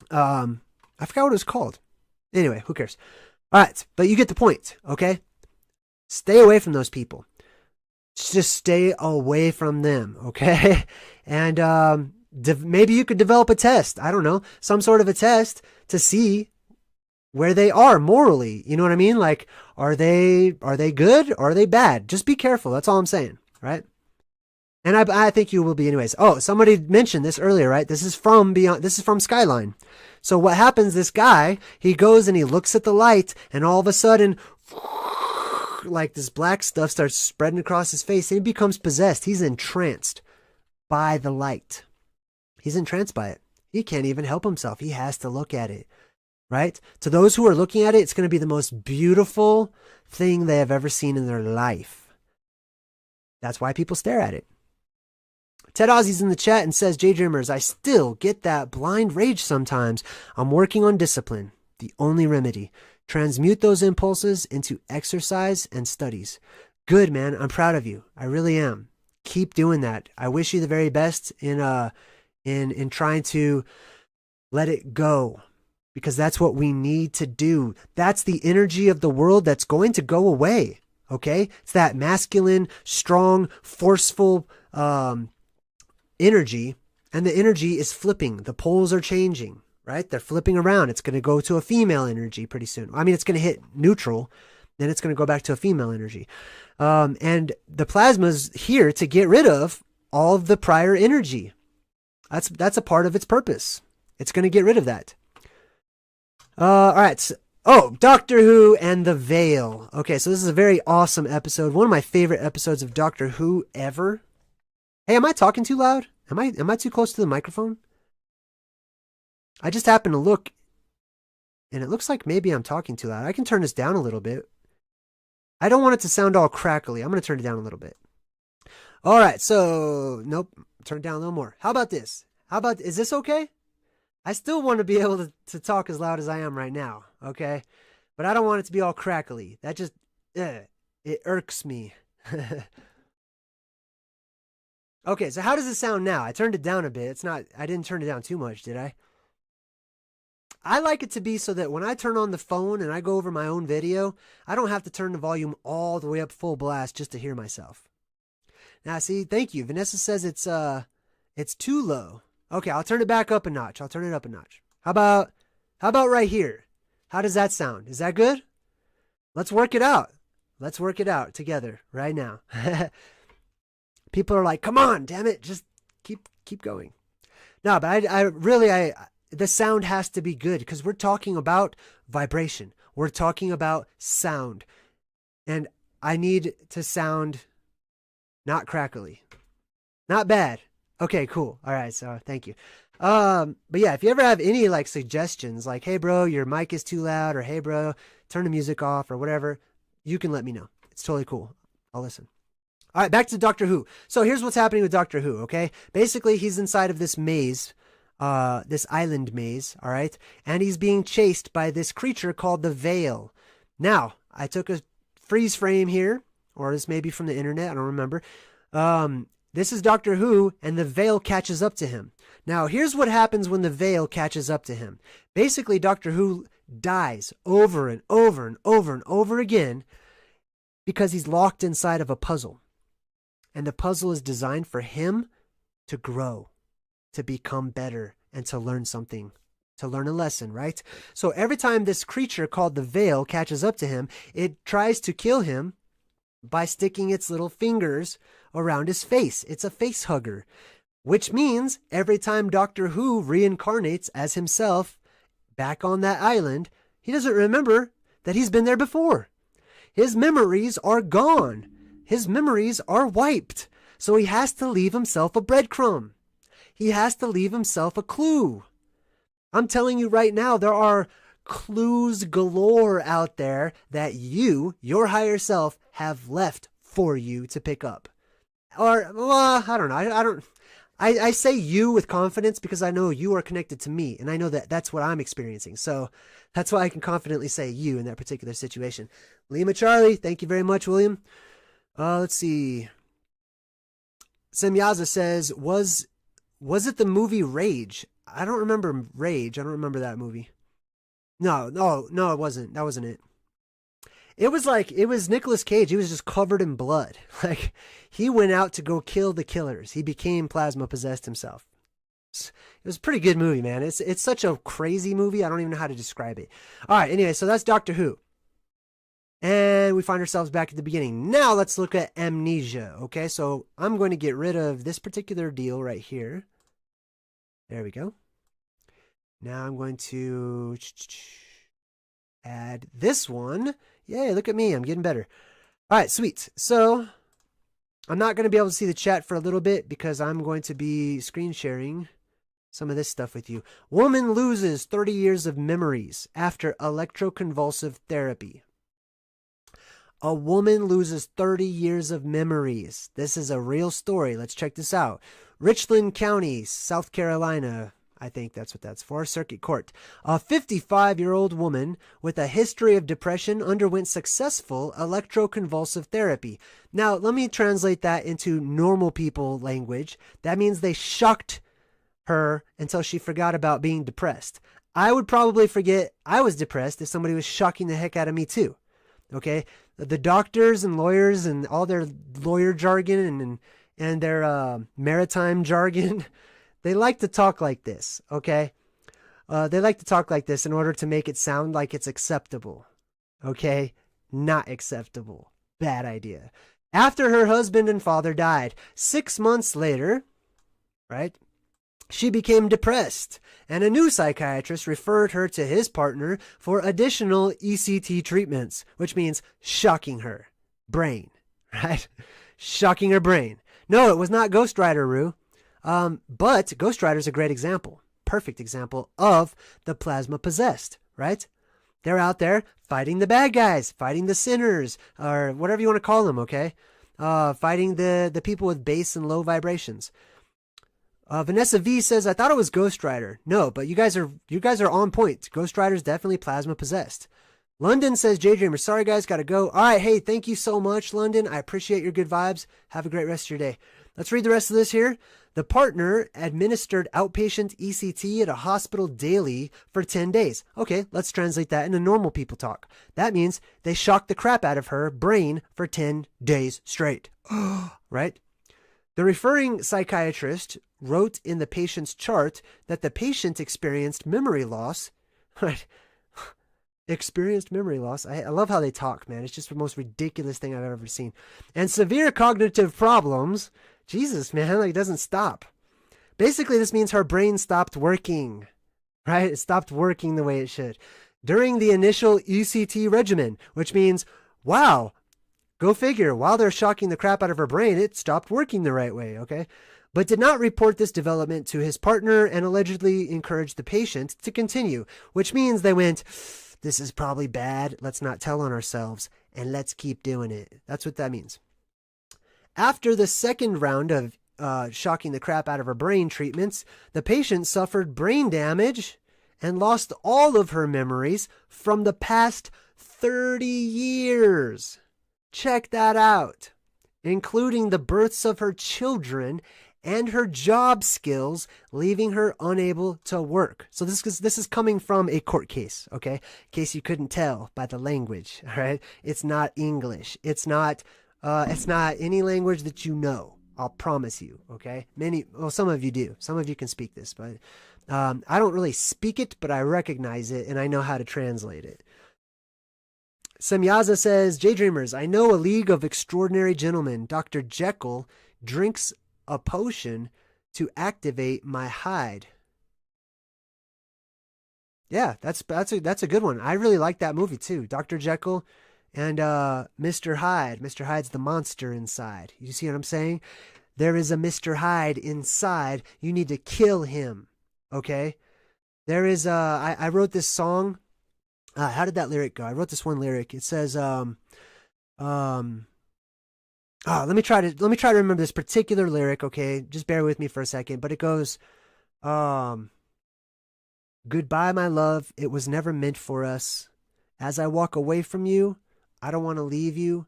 I forgot what it was called. Anyway, who cares? All right, but you get the point, okay? Stay away from those people. Just stay away from them, okay? And maybe you could develop a test. I don't know, some sort of a test to see where they are morally. You know what I mean? Like, are they good or are they bad? Just be careful. That's all I'm saying, right? And I think you will be anyways. Oh, somebody mentioned this earlier, right? This is from Skyline. So what happens, this guy, he goes and he looks at the light, and all of a sudden, like this black stuff starts spreading across his face, and he becomes possessed. He's entranced by the light. He's entranced by it. He can't even help himself. He has to look at it, right? To those who are looking at it, it's going to be the most beautiful thing they have ever seen in their life. That's why people stare at it. Ted Ozzy's in the chat and says, JayDreamerZ, I still get that blind rage sometimes. I'm working on discipline, the only remedy. Transmute those impulses into exercise and studies. Good, man. I'm proud of you. I really am. Keep doing that. I wish you the very best in trying to let it go, because that's what we need to do. That's the energy of the world that's going to go away. Okay? It's that masculine, strong, forceful, energy, and the energy is flipping. The poles are changing, right? They're flipping around. It's going to go to a female energy pretty soon. I mean, it's going to hit neutral, then it's going to go back to a female energy. And the plasma's here to get rid of all of the prior energy. That's a part of its purpose. It's going to get rid of that. All right. Doctor Who and the Veil. Okay, so this is a very awesome episode. One of my favorite episodes of Doctor Who ever. Hey, am I talking too loud? Am I too close to the microphone? I just happened to look, and it looks like maybe I'm talking too loud. I can turn this down a little bit. I don't want it to sound all crackly. I'm going to turn it down a little bit. All right, so, nope, turn it down a little more. How about this? Is this okay? I still want to be able to talk as loud as I am right now, okay? But I don't want it to be all crackly. That just, it irks me. Okay, so how does it sound now? I turned it down a bit. I didn't turn it down too much, did I? I like it to be so that when I turn on the phone and I go over my own video, I don't have to turn the volume all the way up full blast just to hear myself. Now, see, thank you. Vanessa says it's too low. Okay, I'll turn it back up a notch. How about right here? How does that sound? Is that good? Let's work it out. Let's work it out together right now. People are like, come on, damn it. Just keep going. No, but I really, the sound has to be good because we're talking about vibration. We're talking about sound. And I need to sound not crackly. Not bad. Okay, cool. All right, so thank you. But yeah, if you ever have any like suggestions, like, hey bro, your mic is too loud, or hey bro, turn the music off, or whatever, you can let me know. It's totally cool. I'll listen. All right, back to Doctor Who. So here's what's happening with Doctor Who, okay? Basically, he's inside of this maze, this island maze, all right? And he's being chased by this creature called the Veil. Now, I took a freeze frame here, or this may be from the internet, I don't remember. This is Doctor Who, and the veil catches up to him. Now, here's what happens when the veil catches up to him. Basically, Doctor Who dies over and over and over and over again because he's locked inside of a puzzle. And the puzzle is designed for him to grow, to become better, and to learn something, to learn a lesson, right? So every time this creature called the veil catches up to him, it tries to kill him by sticking its little fingers around his face. It's a face hugger, which means every time Doctor Who reincarnates as himself back on that island, he doesn't remember that he's been there before. His memories are gone. His memories are wiped. So he has to leave himself a breadcrumb. He has to leave himself a clue. I'm telling you right now, there are clues galore out there that you, your higher self, have left for you to pick up. Or, well, I don't know. I say you with confidence because I know you are connected to me, and I know that that's what I'm experiencing. So that's why I can confidently say you in that particular situation. Lima Charlie, thank you very much, William. Let's see. Semyaza says, was it the movie Rage? I don't remember Rage. I don't remember that movie. No, it wasn't. That wasn't it. It was Nicolas Cage. He was just covered in blood. Like, he went out to go kill the killers. He became plasma possessed himself. It was a pretty good movie, man. It's such a crazy movie. I don't even know how to describe it. All right, anyway, so that's Doctor Who. And we find ourselves back at the beginning. Now let's look at Amnesia. Okay, so I'm going to get rid of this particular deal right here. There we go. Now I'm going to add this one. Yay, look at me. I'm getting better. All right, sweet. So I'm not going to be able to see the chat for a little bit because I'm going to be screen sharing some of this stuff with you. Woman loses 30 years of memories after electroconvulsive therapy. A woman loses 30 years of memories. This is a real story. Let's check this out. Richland County, South Carolina. I think that's what that's for. Circuit Court. A 55-year-old woman with a history of depression underwent successful electroconvulsive therapy. Now, let me translate that into normal people language. That means they shocked her until she forgot about being depressed. I would probably forget I was depressed if somebody was shocking the heck out of me too. Okay? The doctors and lawyers and all their lawyer jargon and their maritime jargon, they like to talk like this, okay? They like to talk like this in order to make it sound like it's acceptable, okay? Not acceptable. Bad idea. After her husband and father died, 6 months later, right, she became depressed, and a new psychiatrist referred her to his partner for additional ECT treatments, which means shocking her brain, right? Shocking her brain. No, it was not Ghost Rider, Rue. But Ghost Rider is a great example, perfect example of the plasma possessed, right? They're out there fighting the bad guys, fighting the sinners, or whatever you want to call them, okay? Fighting the people with base and low vibrations. Vanessa V says, I thought it was Ghost Rider. No, but you guys are on point. Ghost Rider is definitely plasma possessed. London says, JayDreamer, sorry guys, gotta go. All right, hey, thank you so much, London. I appreciate your good vibes. Have a great rest of your day. Let's read the rest of this here. The partner administered outpatient ECT at a hospital daily for 10 days. Okay, let's translate that into normal people talk. That means they shocked the crap out of her brain for 10 days straight. Right? The referring psychiatrist wrote in the patient's chart that the patient experienced memory loss. Right? Experienced memory loss. I love how they talk, man. It's just the most ridiculous thing I've ever seen. And severe cognitive problems. Jesus, man, like, it doesn't stop. Basically, this means her brain stopped working, right? It stopped working the way it should during the initial ECT regimen, which means, wow, go figure, while they're shocking the crap out of her brain, it stopped working the right way, okay? But did not report this development to his partner and allegedly encouraged the patient to continue, which means they went, this is probably bad, let's not tell on ourselves, and let's keep doing it. That's what that means. After the second round of shocking the crap out of her brain treatments, the patient suffered brain damage and lost all of her memories from the past 30 years. Check that out. including the births of her children and her job skills, leaving her unable to work. So this is coming from a court case, okay? In case you couldn't tell by the language, all right? It's not English. It's not any language that you know. I'll promise you, okay? Some of you do. Some of you can speak this, but I don't really speak it, but I recognize it and I know how to translate it. Semyaza says, JayDreamerZ, I know a league of extraordinary gentlemen. Dr. Jekyll drinks a potion to activate my hide. Yeah, that's a good one. I really like that movie too. Dr. Jekyll and Mr. Hyde. Mr. Hyde's the monster inside. You see what I'm saying? There is a Mr. Hyde inside. You need to kill him. Okay? There is I wrote this song. How did that lyric go? I wrote this one lyric. It says let me try to remember this particular lyric, okay? Just bear with me for a second. But it goes, goodbye, my love. It was never meant for us. As I walk away from you, I don't want to leave you.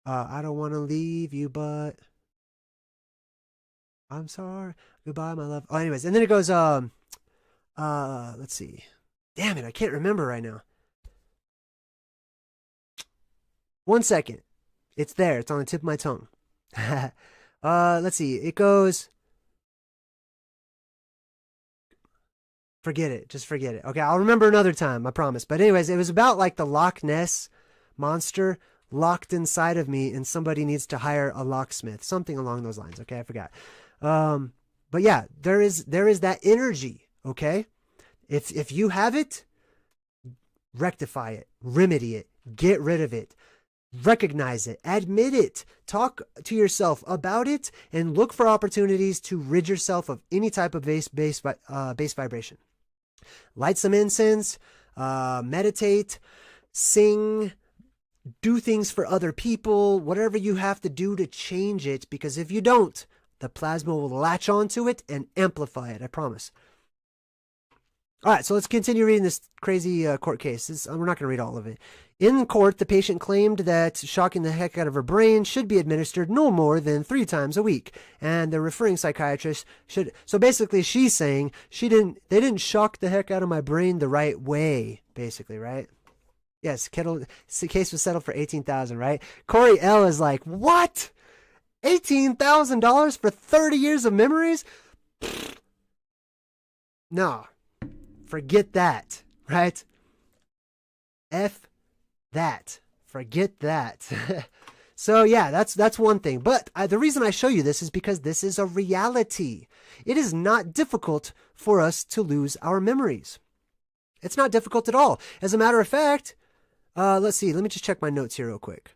I don't want to leave you, but I'm sorry. Goodbye, my love. Oh, anyways. And then it goes, let's see. Damn it, I can't remember right now. 1 second. It's there. It's on the tip of my tongue. Let's see. It goes. Forget it. Just forget it. Okay, I'll remember another time, I promise. But anyways, it was about like the Loch Ness monster locked inside of me and somebody needs to hire a locksmith. Something along those lines. Okay, I forgot. But yeah, there is that energy, okay? If you have it, rectify it, remedy it, get rid of it. Recognize it, admit it, talk to yourself about it, and look for opportunities to rid yourself of any type of base vibration. Light some incense, meditate, sing, do things for other people, whatever you have to do to change it, because if you don't, the plasma will latch onto it and amplify it, I promise. All right, so let's continue reading this crazy court case. We're not going to read all of it. In court, the patient claimed that shocking the heck out of her brain should be administered no more than 3 times a week, and the referring psychiatrist should. So basically, she's saying they didn't shock the heck out of my brain the right way. Basically, right? Yes, the case was settled for $18,000. Right? Corey L is like, what? $18,000 for 30 years of memories? No. Forget that, right? F that. Forget that. So yeah, that's one thing. But the reason I show you this is because this is a reality. It is not difficult for us to lose our memories. It's not difficult at all. As a matter of fact, let's see. Let me just check my notes here real quick.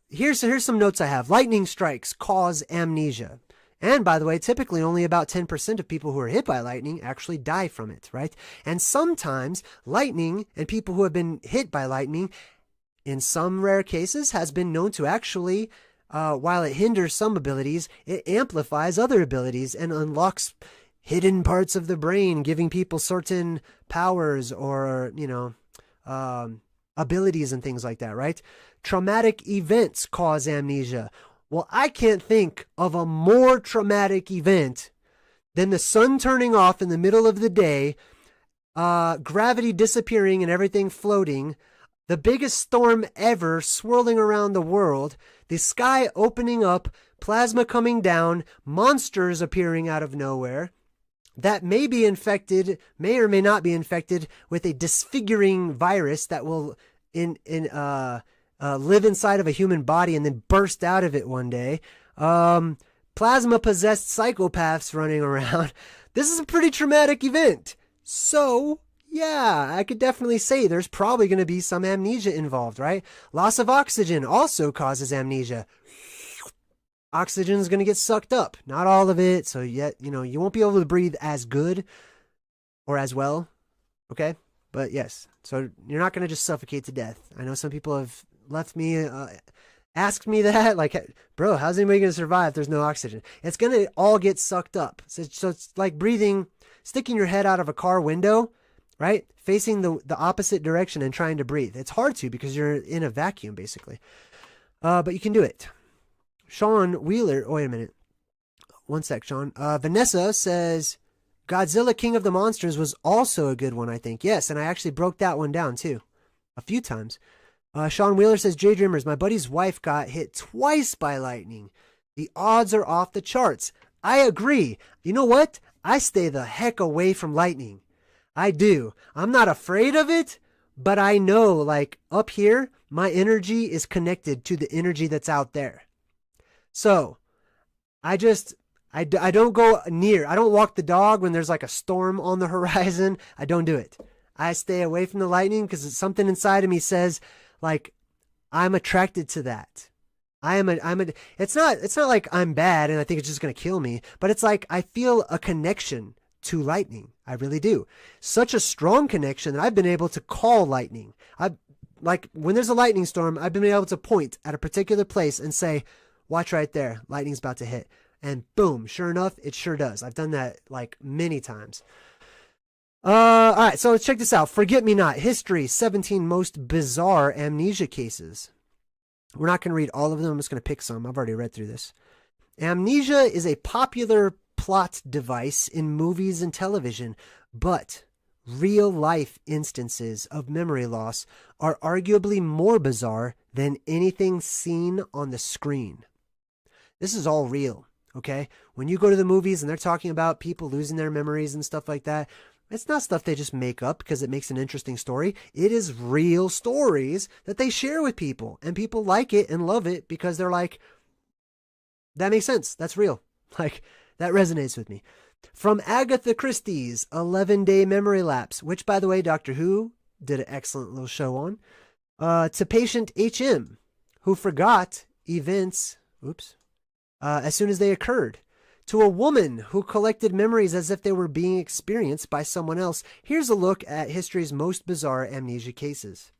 Here's some notes I have. Lightning strikes cause amnesia. And by the way, typically only about 10% of people who are hit by lightning actually die from it, right? And sometimes lightning and people who have been hit by lightning, in some rare cases, has been known to actually, while it hinders some abilities, it amplifies other abilities and unlocks hidden parts of the brain, giving people certain powers or, abilities and things like that, right? Traumatic events cause amnesia. Well, I can't think of a more traumatic event than the sun turning off in the middle of the day, gravity disappearing and everything floating, the biggest storm ever swirling around the world, the sky opening up, plasma coming down, monsters appearing out of nowhere that may be infected, may or may not be infected with a disfiguring virus that will live inside of a human body and then burst out of it one day. Plasma-possessed psychopaths running around. This is a pretty traumatic event. So, yeah, I could definitely say there's probably going to be some amnesia involved, right? Loss of oxygen also causes amnesia. Oxygen is going to get sucked up. Not all of it, so yet, you won't be able to breathe as good or as well, okay? But yes, so you're not going to just suffocate to death. I know some people have left me, asked me that, like, bro, how's anybody going to survive if there's no oxygen? It's going to all get sucked up. So it's like breathing, sticking your head out of a car window right? Facing the opposite direction and trying to breathe. It's hard to because you're in a vacuum, basically. But you can do it. Sean Wheeler, oh, wait a minute. One sec, Sean. Vanessa says, Godzilla King of the Monsters was also a good one, I think. Yes, and I actually broke that one down, too. A few times. Sean Wheeler says, JayDreamerZ, my buddy's wife got hit twice by lightning. The odds are off the charts. I agree. You know what? I stay the heck away from lightning. I do. I'm not afraid of it, but I know, like, up here, my energy is connected to the energy that's out there. So, I don't go near. I don't walk the dog when there's like a storm on the horizon. I don't do it. I stay away from the lightning because something inside of me says, like, I'm attracted to that. It's not like I'm bad and I think it's just going to kill me, but it's like I feel a connection to lightning. I really do. Such a strong connection that I've been able to call lightning. Like when there's a lightning storm, I've been able to point at a particular place and say, watch right there. Lightning's about to hit. And boom, sure enough, it sure does. I've done that like many times. All right, so let's check this out. Forget Me Not. History, 17 most bizarre amnesia cases. We're not going to read all of them. I'm just going to pick some. I've already read through this. Amnesia is a popular plot device in movies and television, but real-life instances of memory loss are arguably more bizarre than anything seen on the screen. This is all real, okay? When you go to the movies and they're talking about people losing their memories and stuff like that, it's not stuff they just make up because it makes an interesting story. It is real stories that they share with people, and people like it and love it because they're like, that makes sense. That's real. Like, that resonates with me. From Agatha Christie's 11-Day Memory Lapse, which, by the way, Doctor Who did an excellent little show on, to patient HM, who forgot events, as soon as they occurred, to a woman who collected memories as if they were being experienced by someone else. Here's a look at history's most bizarre amnesia cases.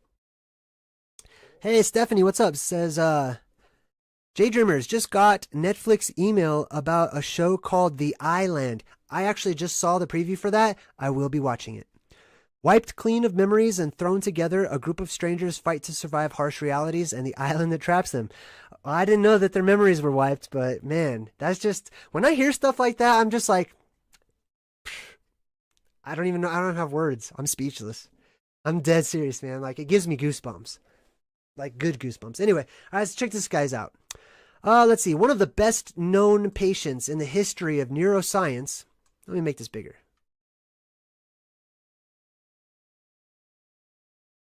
Hey, Stephanie, what's up? Says, JayDreamerZ just got Netflix email about a show called The Island. I actually just saw the preview for that. I will be watching it. Wiped clean of memories and thrown together, a group of strangers fight to survive harsh realities and the island that traps them. I didn't know that their memories were wiped, but man, that's just, when I hear stuff like that, I'm just like, I don't even know. I don't have words. I'm speechless. I'm dead serious, man. Like, it gives me goosebumps. Like, good goosebumps. Anyway, all right, let's check this guy's out. Let's see. One of the best known patients in the history of neuroscience. Let me make this bigger.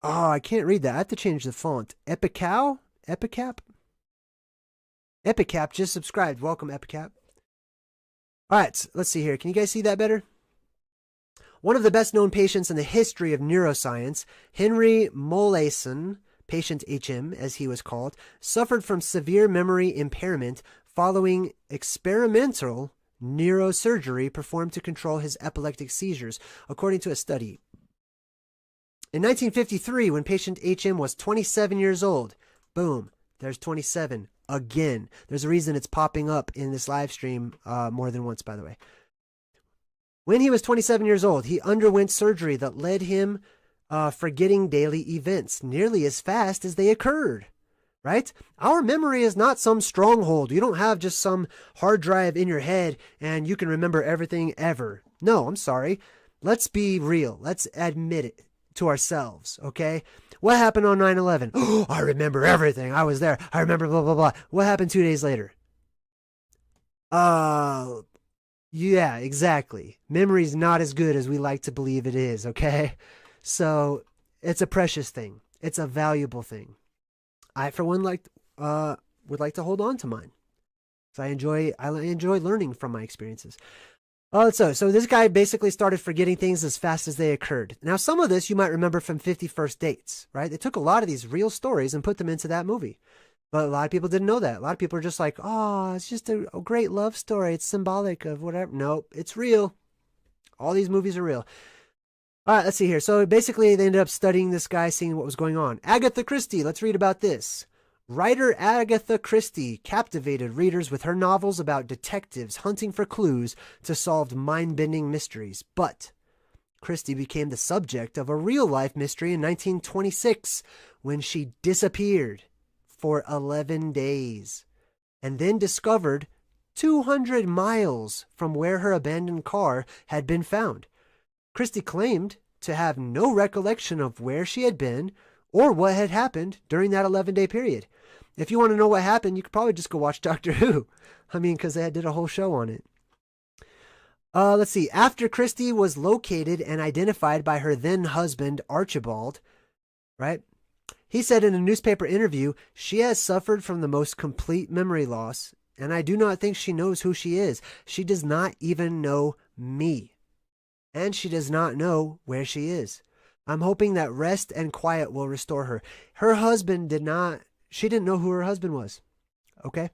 Oh, I can't read that. I have to change the font. Epicap just subscribed. Welcome, Epicap. All right, let's see here. Can you guys see that better? One of the best known patients in the history of neuroscience, Henry Molaison, patient HM as he was called, suffered from severe memory impairment following experimental neurosurgery performed to control his epileptic seizures, according to a study. In 1953, when patient HM was 27 years old, boom, there's 27 again. There's a reason it's popping up in this live stream more than once, by the way. When he was 27 years old, he underwent surgery that led him forgetting daily events nearly as fast as they occurred, right? Our memory is not some stronghold. You don't have just some hard drive in your head and you can remember everything ever. No, I'm sorry. Let's be real. Let's admit it to ourselves, okay? What happened on 9/11? Oh, I remember everything. I was there. I remember blah, blah, blah. What happened 2 days later? Yeah, exactly. Memory's not as good as we like to believe it is, okay? So it's a precious thing. It's a valuable thing. I, for one, would like to hold on to mine. So I enjoy learning from my experiences. So this guy basically started forgetting things as fast as they occurred. Now, some of this you might remember from 50 First Dates, right? They took a lot of these real stories and put them into that movie. But a lot of people didn't know that. A lot of people are just like, oh, it's just a great love story. It's symbolic of whatever. Nope, it's real. All these movies are real. All right, let's see here. So basically, they ended up studying this guy, seeing what was going on. Agatha Christie, let's read about this. Writer Agatha Christie captivated readers with her novels about detectives hunting for clues to solve mind-bending mysteries. But Christie became the subject of a real-life mystery in 1926 when she disappeared for 11 days and then discovered 200 miles from where her abandoned car had been found. Christie claimed to have no recollection of where she had been or what had happened during that 11-day period. If you want to know what happened, you could probably just go watch Doctor Who. I mean, because they did a whole show on it. Let's see. After Christie was located and identified by her then husband, Archibald, right? He said in a newspaper interview, she has suffered from the most complete memory loss, and I do not think she knows who she is. She does not even know me, and she does not know where she is. I'm hoping that rest and quiet will restore her. Her husband she didn't know who her husband was. Okay?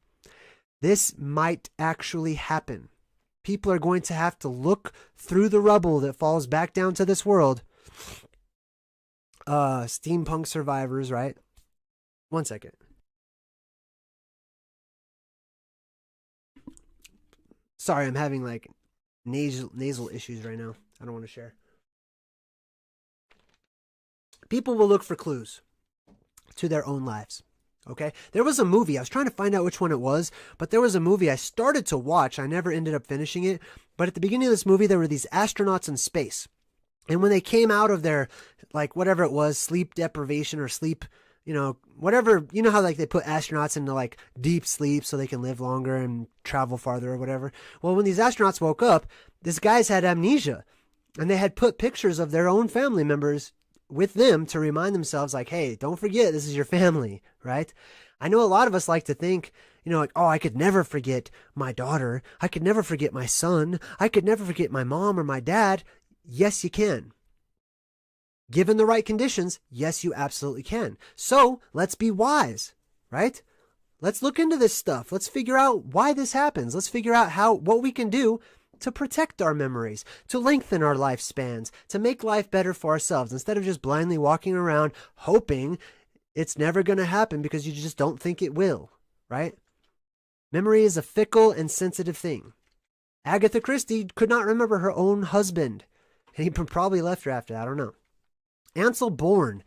This might actually happen. People are going to have to look through the rubble that falls back down to this world. Steampunk survivors, right? One second. Sorry, I'm having like nasal issues right now. I don't want to share. People will look for clues to their own lives. Okay? There was a movie. I was trying to find out which one it was, but there was a movie I started to watch. I never ended up finishing it. But at the beginning of this movie, there were these astronauts in space. And when they came out of their, like, whatever it was, sleep deprivation or sleep, whatever, you know how, like, they put astronauts into, like, deep sleep so they can live longer and travel farther or whatever. Well, when these astronauts woke up, these guys had amnesia. And they had put pictures of their own family members with them to remind themselves, like, hey, don't forget, this is your family, right? I know a lot of us like to think, like, oh, I could never forget my daughter. I could never forget my son. I could never forget my mom or my dad. Yes, you can. Given the right conditions, yes, you absolutely can. So let's be wise, right? Let's look into this stuff. Let's figure out why this happens. Let's figure out what we can do to protect our memories, to lengthen our lifespans, to make life better for ourselves, instead of just blindly walking around hoping it's never going to happen because you just don't think it will, right? Memory is a fickle and sensitive thing. Agatha Christie could not remember her own husband. He probably left her after that. I don't know. Ansel Bourne.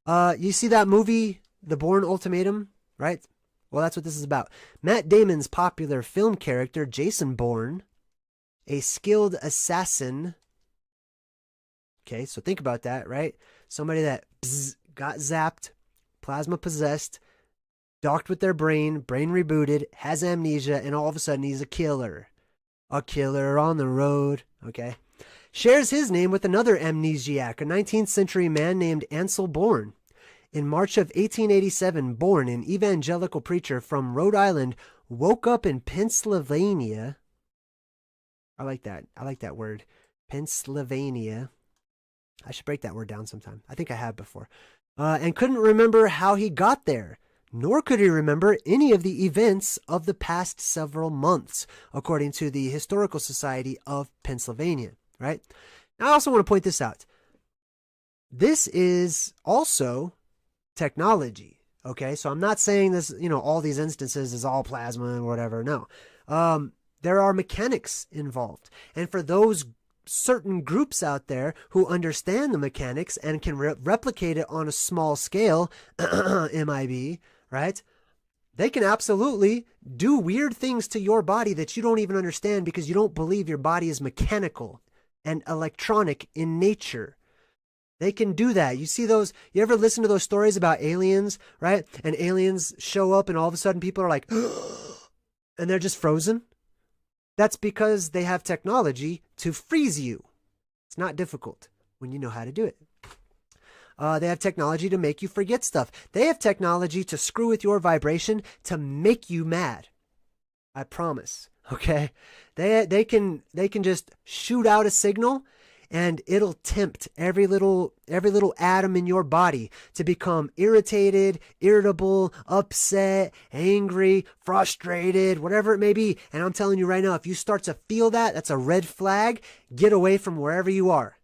You see that movie, The Bourne Ultimatum, right? Well, that's what this is about. Matt Damon's popular film character, Jason Bourne, a skilled assassin. Okay, so think about that, right? Somebody that got zapped, plasma possessed, docked with their brain rebooted, has amnesia, and all of a sudden he's a killer. A killer on the road, okay? Shares his name with another amnesiac, a 19th century man named Ansel Bourne. In March of 1887, Bourne, an evangelical preacher from Rhode Island, woke up in Pennsylvania. I like that word. Pennsylvania. I should break that word down sometime. I think I have before. And couldn't remember how he got there, nor could he remember any of the events of the past several months, according to the Historical Society of Pennsylvania, right? Now, I also want to point this out. This is also technology, okay? So I'm not saying this, all these instances is all plasma and whatever. No. There are mechanics involved. And for those certain groups out there who understand the mechanics and can replicate it on a small scale, MIB, right? They can absolutely do weird things to your body that you don't even understand because you don't believe your body is mechanical and electronic in nature. They can do that. You see those, you ever listen to those stories about aliens, right? And aliens show up and all of a sudden people are like, and they're just frozen. That's because they have technology to freeze you. It's not difficult when you know how to do it. They have technology to make you forget stuff. They have technology to screw with your vibration to make you mad. I promise. Okay? They can just shoot out a signal and it'll tempt every little atom in your body to become irritated, irritable, upset, angry, frustrated, whatever it may be. And I'm telling you right now, if you start to feel that, that's a red flag. Get away from wherever you are.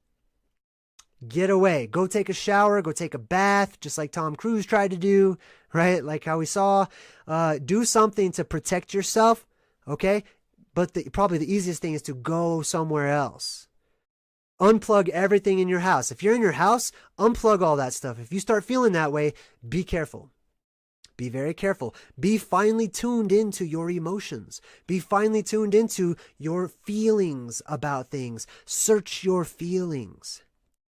Get away. Go take a shower. Go take a bath, just like Tom Cruise tried to do, right? Like how we saw. Do something to protect yourself, okay? But probably the easiest thing is to go somewhere else. Unplug everything in your house. If you're in your house, unplug all that stuff. If you start feeling that way, be careful. Be very careful. Be finely tuned into your emotions. Be finely tuned into your feelings about things. Search your feelings.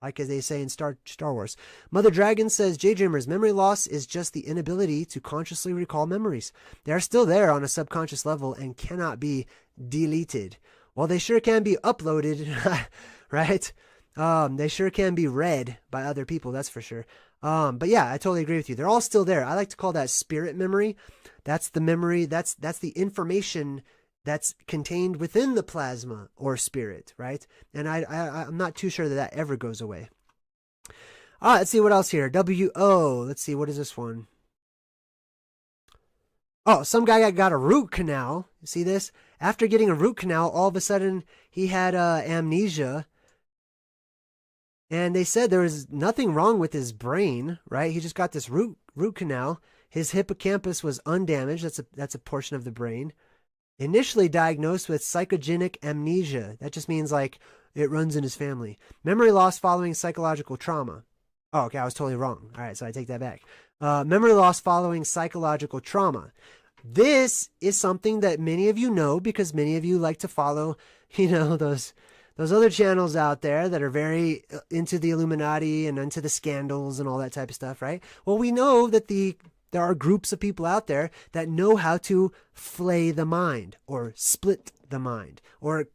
Like as they say in Star Wars. Mother Dragon says, JayDreamerZ, memory loss is just the inability to consciously recall memories. They are still there on a subconscious level and cannot be deleted. Well, they sure can be uploaded, right? They sure can be read by other people, that's for sure. But yeah, I totally agree with you. They're all still there. I like to call that spirit memory. That's the memory. That's the information that's contained within the plasma or spirit, right? And I'm not too sure that that ever goes away. Let's see what else here. WO. Let's see. What is this one? Oh, some guy got a root canal. You see this? After getting a root canal, all of a sudden he had amnesia. And they said there was nothing wrong with his brain, right? He just got this root canal. His hippocampus was undamaged. That's a portion of the brain. Initially diagnosed with psychogenic amnesia. That just means like it runs in his family. Memory loss following psychological trauma. Oh, okay, I was totally wrong. All right, so I take that back. Memory loss following psychological trauma. This is something that many of you know because many of you like to follow, those other channels out there that are very into the Illuminati and into the scandals and all that type of stuff, right? Well, we know that there are groups of people out there that know how to flay the mind or split the mind or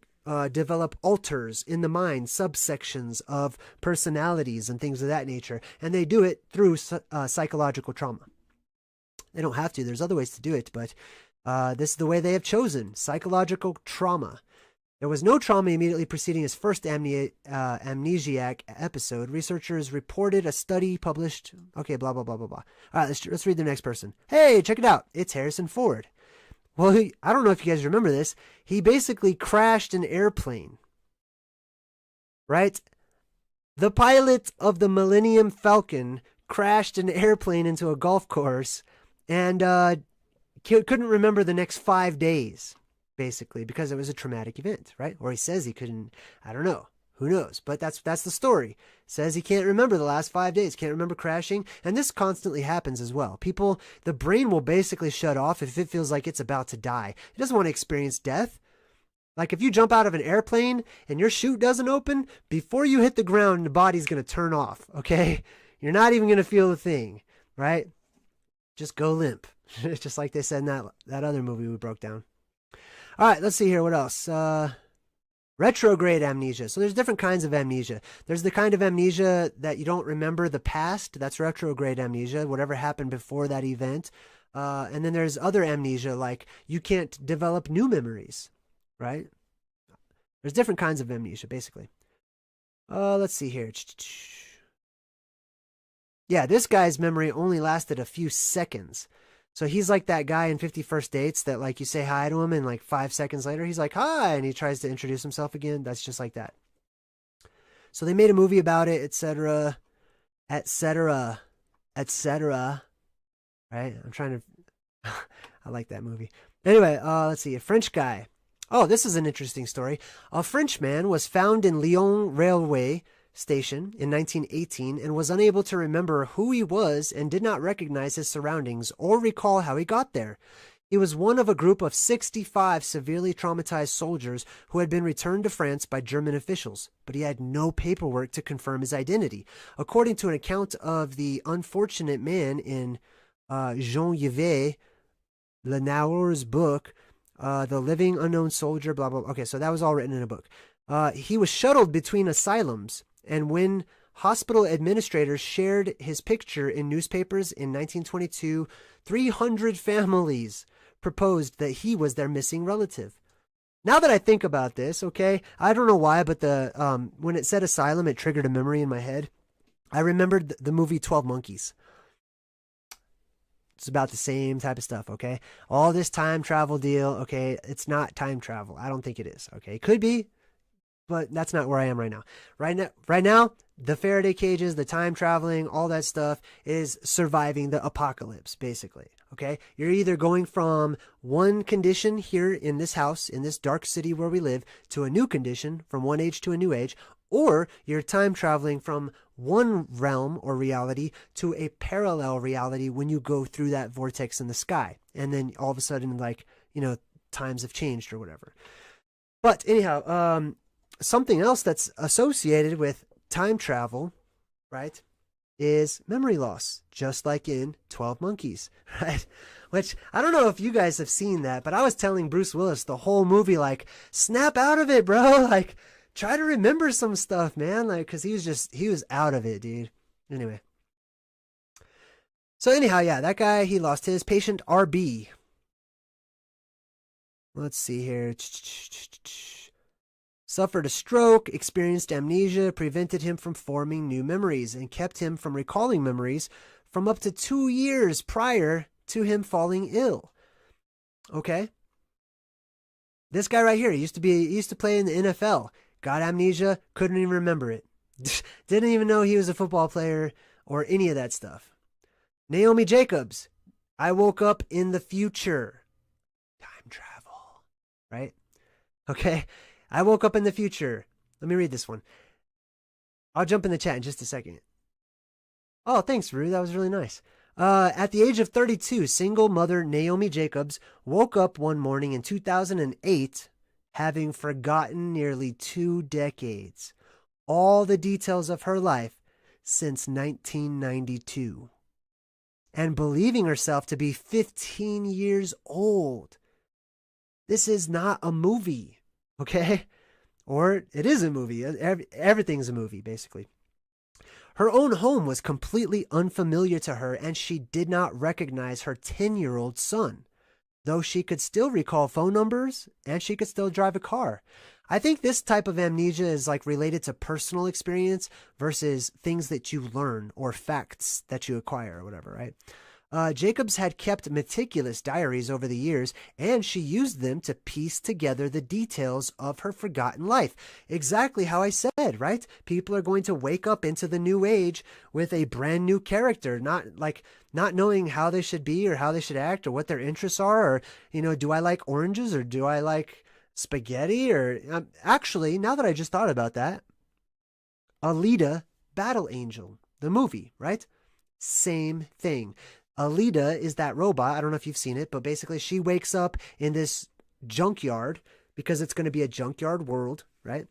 develop alters in the mind, subsections of personalities and things of that nature. And they do it through psychological trauma. They don't have to. There's other ways to do it, but this is the way they have chosen, psychological trauma. There was no trauma immediately preceding his first amnesiac episode. Researchers reported a study published. Okay, blah, blah, blah, blah, blah. All right, let's read the next person. Hey, check it out. It's Harrison Ford. Well, I don't know if you guys remember this. He basically crashed an airplane, right? The pilot of the Millennium Falcon crashed an airplane into a golf course and couldn't remember the next 5 days. Basically, because it was a traumatic event, right? Or he says he couldn't, I don't know. Who knows? But that's the story. Says he can't remember the last 5 days, can't remember crashing. And this constantly happens as well. The brain will basically shut off if it feels like it's about to die. It doesn't want to experience death. Like if you jump out of an airplane and your chute doesn't open, before you hit the ground, the body's going to turn off, okay? You're not even going to feel a thing, right? Just go limp. Just like they said in that other movie we broke down. All right, let's see here. What else? Retrograde amnesia. So there's different kinds of amnesia. There's the kind of amnesia that you don't remember the past. That's retrograde amnesia, whatever happened before that event. And then there's other amnesia, like you can't develop new memories, right? There's different kinds of amnesia, basically. Let's see here. Yeah, this guy's memory only lasted a few seconds. So he's like that guy in 50 First Dates that like you say hi to him and like 5 seconds later he's like, hi, and he tries to introduce himself again. That's just like that. So they made a movie about it, etc., etc., etc. Right? I'm trying to... I like that movie. Anyway, let's see. A French guy. Oh, this is an interesting story. A French man was found in Lyon railway station in 1918 and was unable to remember who he was and did not recognize his surroundings or recall how he got there. He was one of a group of 65 severely traumatized soldiers who had been returned to France by German officials, but he had no paperwork to confirm his identity. According to an account of the unfortunate man in Jean-Yves Lenaur's book, The Living Unknown Soldier, blah, blah, blah. Okay, so that was all written in a book. He was shuttled between asylums, and when hospital administrators shared his picture in newspapers in 1922, 300 families proposed that he was their missing relative. Now that I think about this, okay, I don't know why, but when it said asylum, it triggered a memory in my head. I remembered the movie 12 Monkeys. It's about the same type of stuff, okay? All this time travel deal, okay, it's not time travel. I don't think it is, okay? It could be, but that's not where I am right now. Right now, the Faraday cages, the time traveling, all that stuff is surviving the apocalypse, basically, okay? You're either going from one condition here in this house, in this dark city where we live, to a new condition, from one age to a new age, or you're time traveling from one realm or reality to a parallel reality when you go through that vortex in the sky. And then all of a sudden, like, you know, times have changed or whatever. But anyhow, something else that's associated with time travel, right, is memory loss, just like in 12 Monkeys, right? Which, I don't know if you guys have seen that, but I was telling Bruce Willis the whole movie, like, snap out of it, bro. Like, try to remember some stuff, man. Like, because he was out of it, dude. Anyway. So anyhow, yeah, that guy, he lost his. Patient RB. Let's see here. Suffered a stroke, experienced amnesia, prevented him from forming new memories, and kept him from recalling memories from up to 2 years prior to him falling ill. Okay? This guy right here, he used to play in the NFL. Got amnesia, couldn't even remember it. Didn't even know he was a football player or any of that stuff. Naomi Jacobs. I woke up in the future. Time travel. Right? Okay? I woke up in the future. Let me read this one. I'll jump in the chat in just a second. Oh, thanks, Rue. That was really nice. At the age of 32, single mother Naomi Jacobs woke up one morning in 2008, having forgotten nearly 2 decades, all the details of her life since 1992, and believing herself to be 15 years old. This is not a movie. Okay? Or it is a movie. Everything's a movie, basically. Her own home was completely unfamiliar to her, and she did not recognize her 10-year-old son, though she could still recall phone numbers and she could still drive a car. I think this type of amnesia is like related to personal experience versus things that you learn or facts that you acquire or whatever, right? Jacobs had kept meticulous diaries over the years, and she used them to piece together the details of her forgotten life. Exactly how I said, right? People are going to wake up into the new age with a brand new character, not knowing how they should be or how they should act or what their interests are, or, you know, do I like oranges or do I like spaghetti? Or actually, now that I just thought about that, Alita Battle Angel, the movie, right? Same thing. Alita is that robot. I don't know if you've seen it, but basically she wakes up in this junkyard because it's going to be a junkyard world, right?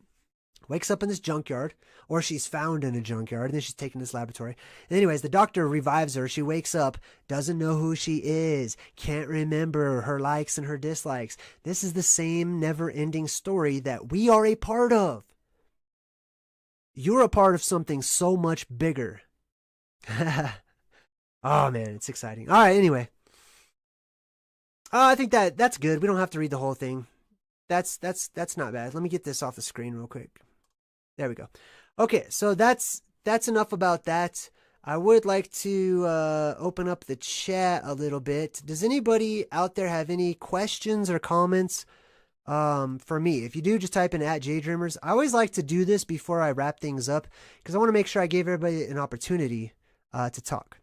Wakes up in this junkyard, or she's found in a junkyard, and then she's taken to this laboratory. And anyways, the doctor revives her. She wakes up, doesn't know who she is, can't remember her likes and her dislikes. This is the same never-ending story that we are a part of. You're a part of something so much bigger. Oh, man, it's exciting. All right, anyway. I think that's good. We don't have to read the whole thing. That's not bad. Let me get this off the screen real quick. There we go. Okay, so that's enough about that. I would like to open up the chat a little bit. Does anybody out there have any questions or comments for me? If you do, just type in @JayDreamerZ. I always like to do this before I wrap things up because I want to make sure I gave everybody an opportunity to talk.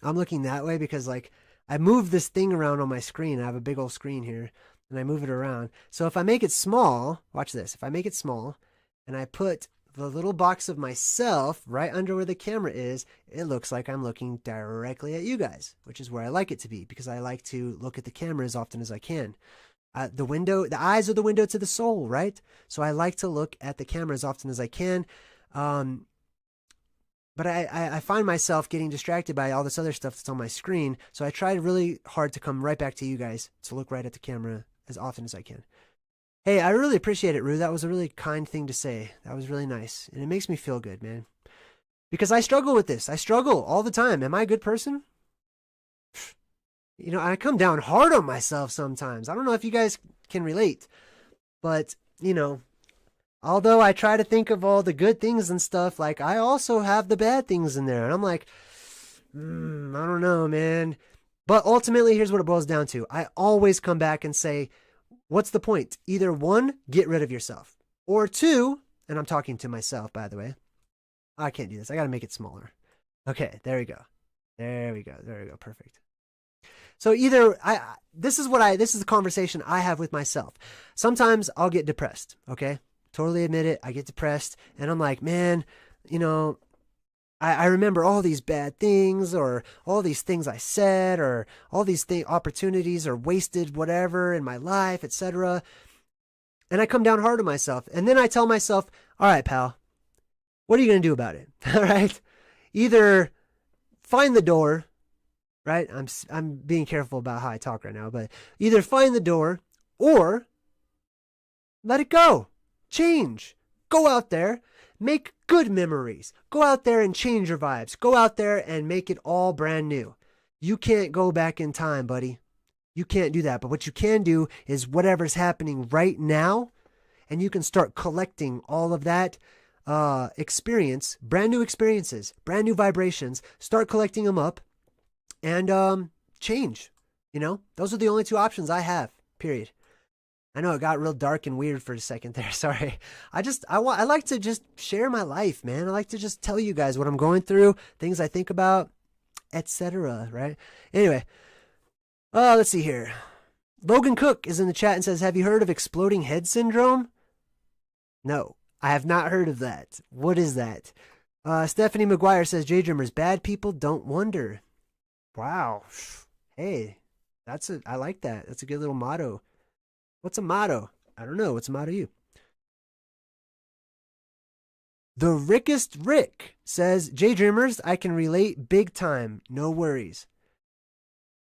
I'm looking that way because, like, I move this thing around on my screen. I have a big old screen here, and I move it around. So if I make it small, watch this. If I make it small, and I put the little box of myself right under where the camera is, it looks like I'm looking directly at you guys, which is where I like it to be because I like to look at the camera as often as I can. The eyes are the window to the soul, right? So I like to look at the camera as often as I can. But I find myself getting distracted by all this other stuff that's on my screen. So I try really hard to come right back to you guys to look right at the camera as often as I can. Hey, I really appreciate it, Rue. That was a really kind thing to say. That was really nice. And it makes me feel good, man. Because I struggle with this. I struggle all the time. Am I a good person? You know, I come down hard on myself sometimes. I don't know if you guys can relate. But, you know, although I try to think of all the good things and stuff, like, I also have the bad things in there. And I'm like, I don't know, man. But ultimately, here's what it boils down to. I always come back and say, what's the point? Either 1, get rid of yourself. Or 2, and I'm talking to myself, by the way. I can't do this. I got to make it smaller. Okay, there we go. There we go. There we go. Perfect. So either this is the conversation I have with myself. Sometimes I'll get depressed, okay? Totally admit it. I get depressed and I'm like, man, you know, I remember all these bad things or all these things I said or all these opportunities or wasted whatever in my life, etc. And I come down hard on myself. And then I tell myself, all right, pal, what are you going to do about it? All right. Either find the door, right? I'm being careful about how I talk right now, but either find the door or let it go. Change. Go out there. Make good memories. Go out there and change your vibes. Go out there and make it all brand new. You can't go back in time, buddy. You can't do that. But what you can do is whatever's happening right now, and you can start collecting all of that experience, brand new experiences, brand new vibrations. Start collecting them up and change. You know, those are the only two options I have, period. I know it got real dark and weird for a second there. Sorry. I like to just share my life, man. I like to just tell you guys what I'm going through, things I think about, etc. Right? Anyway, let's see here. Logan Cook is in the chat and says, have you heard of exploding head syndrome? No, I have not heard of that. What is that? Stephanie McGuire says, JayDreamerZ, bad people don't wonder. Wow. Hey, I like that. That's a good little motto. What's a motto? I don't know. What's a motto to you? The Rickest Rick says, JayDreamerZ, I can relate big time. No worries.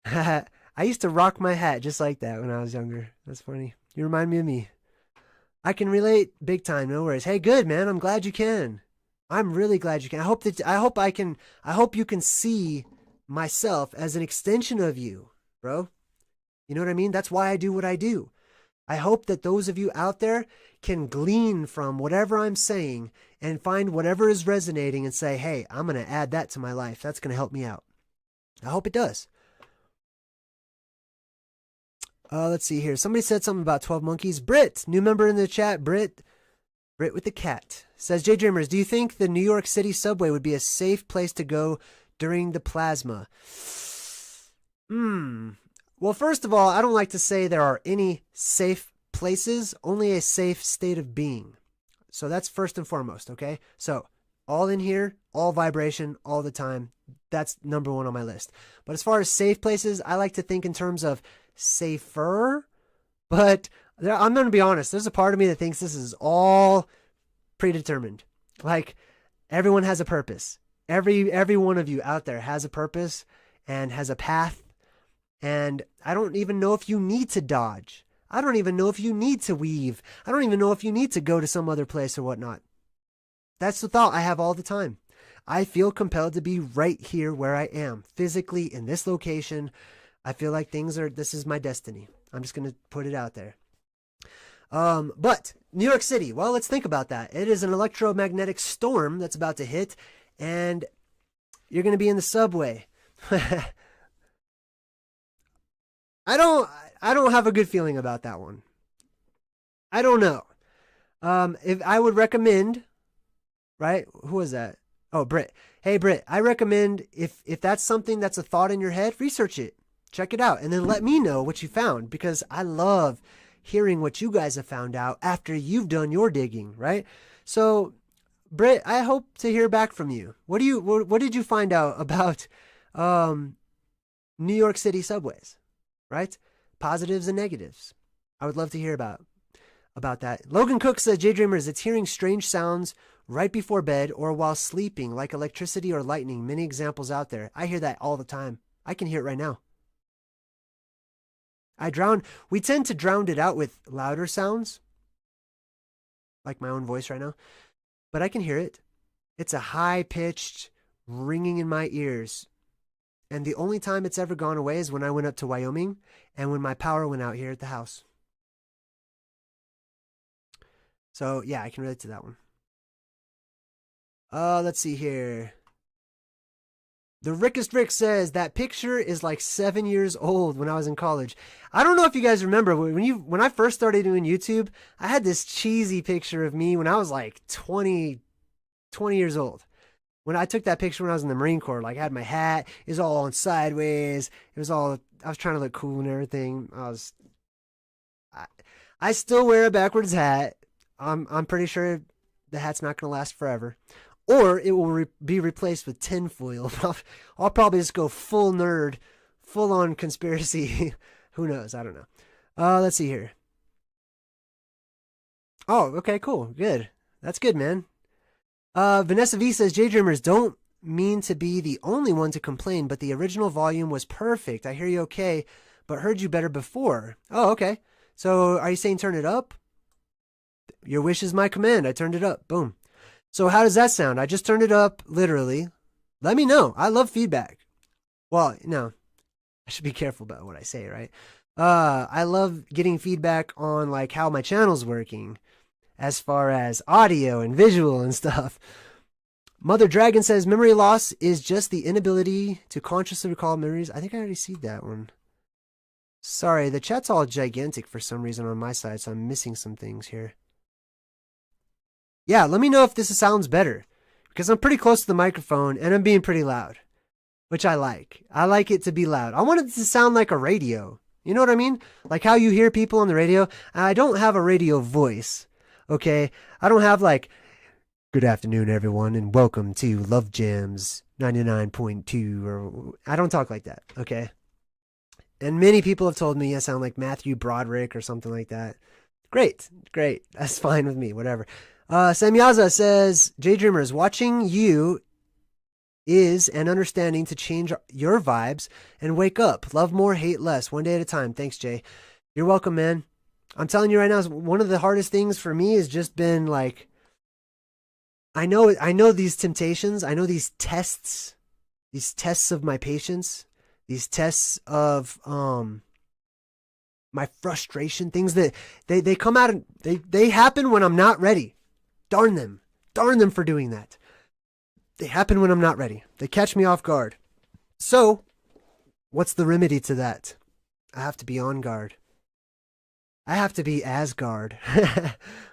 I used to rock my hat just like that when I was younger. That's funny. You remind me of me. I can relate big time. No worries. Hey, good, man. I'm glad you can. I'm really glad you can. I hope you can see myself as an extension of you, bro. You know what I mean? That's why I do what I do. I hope that those of you out there can glean from whatever I'm saying and find whatever is resonating and say, hey, I'm going to add that to my life. That's going to help me out. I hope it does. Let's see here. Somebody said something about 12 Monkeys. Britt, new member in the chat. Britt with the cat, says, JayDreamerZ, do you think the New York City subway would be a safe place to go during the plasma? Well, first of all, I don't like to say there are any safe places, only a safe state of being. So that's first and foremost, okay? So all in here, all vibration, all the time. That's number one on my list. But as far as safe places, I like to think in terms of safer. But I'm going to be honest, there's a part of me that thinks this is all predetermined. Like, everyone has a purpose. Every one of you out there has a purpose and has a path. And I don't even know if you need to dodge. I don't even know if you need to weave. I don't even know if you need to go to some other place or whatnot. That's the thought I have all the time. I feel compelled to be right here where I am, physically in this location. I feel like this is my destiny. I'm just going to put it out there. But New York City, well, let's think about that. It is an electromagnetic storm that's about to hit, and you're going to be in the subway. I don't have a good feeling about that one. I don't know. If I would recommend, right? Who was that? Oh, Britt. Hey, Britt, I recommend if that's something that's a thought in your head, research it. Check it out. And then let me know what you found, because I love hearing what you guys have found out after you've done your digging, right? So, Britt, I hope to hear back from you. What did you find out about New York City subways? Right? Positives and negatives. I would love to hear about that. Logan Cook says, JayDreamerZ, it's hearing strange sounds right before bed or while sleeping, like electricity or lightning. Many examples out there. I hear that all the time. I can hear it right now. We tend to drown it out with louder sounds, like my own voice right now, but I can hear it. It's a high-pitched ringing in my ears. And the only time it's ever gone away is when I went up to Wyoming and when my power went out here at the house. So, yeah, I can relate to that one. Let's see here. The Rickest Rick says, that picture is like 7 years old when I was in college. I don't know if you guys remember, when I first started doing YouTube, I had this cheesy picture of me when I was like 20 years old. When I took that picture when I was in the Marine Corps, like I had my hat, it was all on sideways. I was trying to look cool and everything. I still wear a backwards hat. I'm pretty sure the hat's not going to last forever. Or it will be replaced with tinfoil. I'll probably just go full nerd, full on conspiracy. Who knows? I don't know. Let's see here. Oh, okay, cool. Good. That's good, man. Vanessa V says, JayDreamerZ, don't mean to be the only one to complain, but the original volume was perfect. I hear you okay, but heard you better before. Oh, okay. So are you saying turn it up? Your wish is my command. I turned it up. Boom. So how does that sound? I just turned it up, literally. Let me know. I love feedback. Well, no, I should be careful about what I say, right? I love getting feedback on like how my channel's working as far as audio and visual and stuff. Mother Dragon says, memory loss is just the inability to consciously recall memories. I think I already see that one. Sorry, the chat's all gigantic for some reason on my side, so I'm missing some things here. Yeah, let me know if this sounds better, because I'm pretty close to the microphone and I'm being pretty loud, which I like. I like it to be loud. I want it to sound like a radio. You know what I mean? Like how you hear people on the radio. I don't have a radio voice, okay? I don't have like, good afternoon, everyone, and welcome to Love Jams 99.2, or I don't talk like that, okay? And many people have told me I sound like Matthew Broderick or something like that. Great. That's fine with me, whatever. Samyaza says, JayDreamerZ, watching you is an understanding to change your vibes and wake up. Love more, hate less, one day at a time. Thanks, Jay. You're welcome, man. I'm telling you right now, one of the hardest things for me has just been like, I know these temptations. I know these tests of my patience, these tests of my frustration, things that they come out and they happen when I'm not ready. Darn them for doing that. They happen when I'm not ready. They catch me off guard. So what's the remedy to that? I have to be on guard. I have to be Asgard.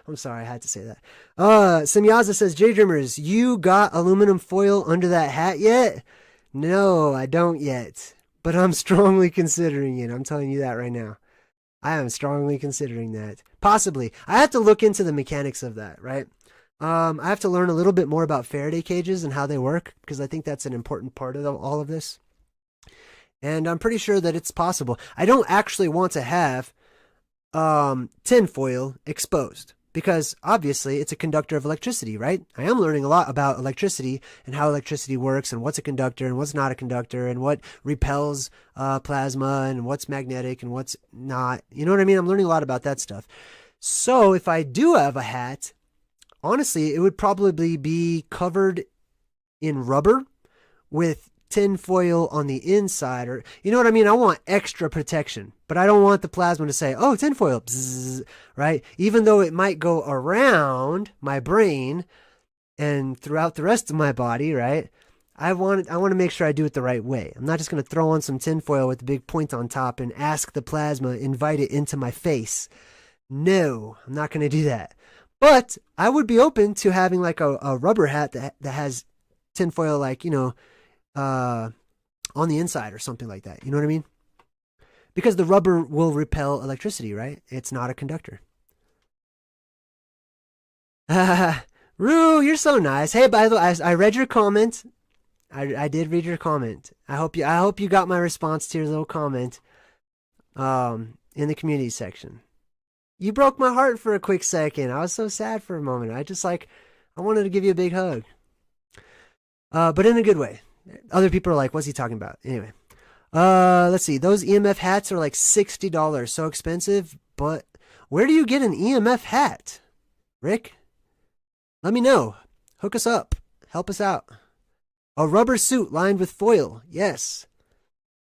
I'm sorry, I had to say that. Simyaza says, JayDreamerZ, you got aluminum foil under that hat yet? No, I don't yet. But I'm strongly considering it. I'm telling you that right now. I am strongly considering that. Possibly. I have to look into the mechanics of that, right? I have to learn a little bit more about Faraday cages and how they work, because I think that's an important part of all of this. And I'm pretty sure that it's possible. I don't actually want to have tinfoil exposed, because obviously it's a conductor of electricity, right? I am learning a lot about electricity and how electricity works and what's a conductor and what's not a conductor and what repels plasma and what's magnetic and what's not. You know what I mean? I'm learning a lot about that stuff. So if I do have a hat, honestly, it would probably be covered in rubber with tin foil on the inside, or you know what I mean? I want extra protection, but I don't want the plasma to say, oh, tin foil, bzzz, right? Even though it might go around my brain and throughout the rest of my body, right? I want to make sure I do it the right way. I'm not just going to throw on some tin foil with a big point on top and ask the plasma, invite it into my face. No, I'm not going to do that. But I would be open to having like a rubber hat that has tinfoil, like, you know, on the inside or something like that. You know what I mean? Because the rubber will repel electricity, right? It's not a conductor. Rue, you're so nice. Hey, by the way, I read your comment. I did read your comment. I hope you got my response to your little comment in the community section. You broke my heart for a quick second. I was so sad for a moment. I wanted to give you a big hug. But in a good way. Other people are like, what's he talking about? Anyway. Let's see. Those EMF hats are like $60. So expensive. But where do you get an EMF hat? Rick? Let me know. Hook us up. Help us out. A rubber suit lined with foil. Yes.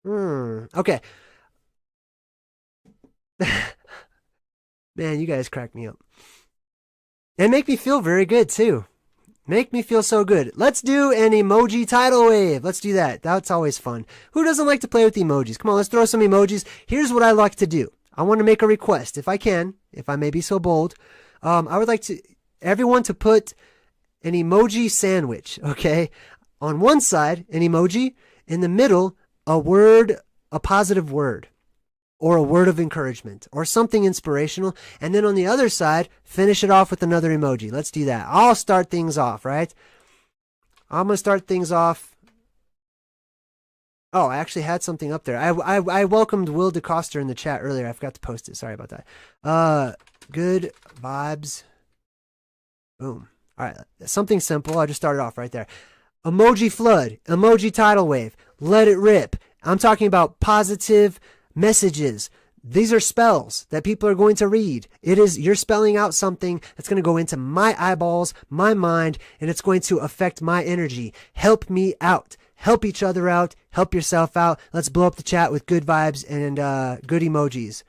Okay. Man, you guys crack me up. And make me feel very good, too. Make me feel so good. Let's do an emoji tidal wave. Let's do that. That's always fun. Who doesn't like to play with emojis? Come on, let's throw some emojis. Here's what I like to do. I want to make a request, if I can, if I may be so bold. I would like everyone to put an emoji sandwich, okay? On one side, an emoji. In the middle, a word, a positive word. or a word of encouragement or something inspirational. And then on the other side, finish it off with another emoji. Let's do that. I'll start things off, right? I'm going to start things off. Oh, I actually had something up there. I welcomed Will DeCoster in the chat earlier. I forgot to post it. Sorry about that. Good vibes. Boom. All right. Something simple. I just started off right there. Emoji flood. Emoji tidal wave. Let it rip. I'm talking about positive messages. These are spells that people are going to read. You're spelling out something that's going to go into my eyeballs, my mind, and it's going to affect my energy. Help me out. Help each other out. Help yourself out. Let's blow up the chat with good vibes and good emojis.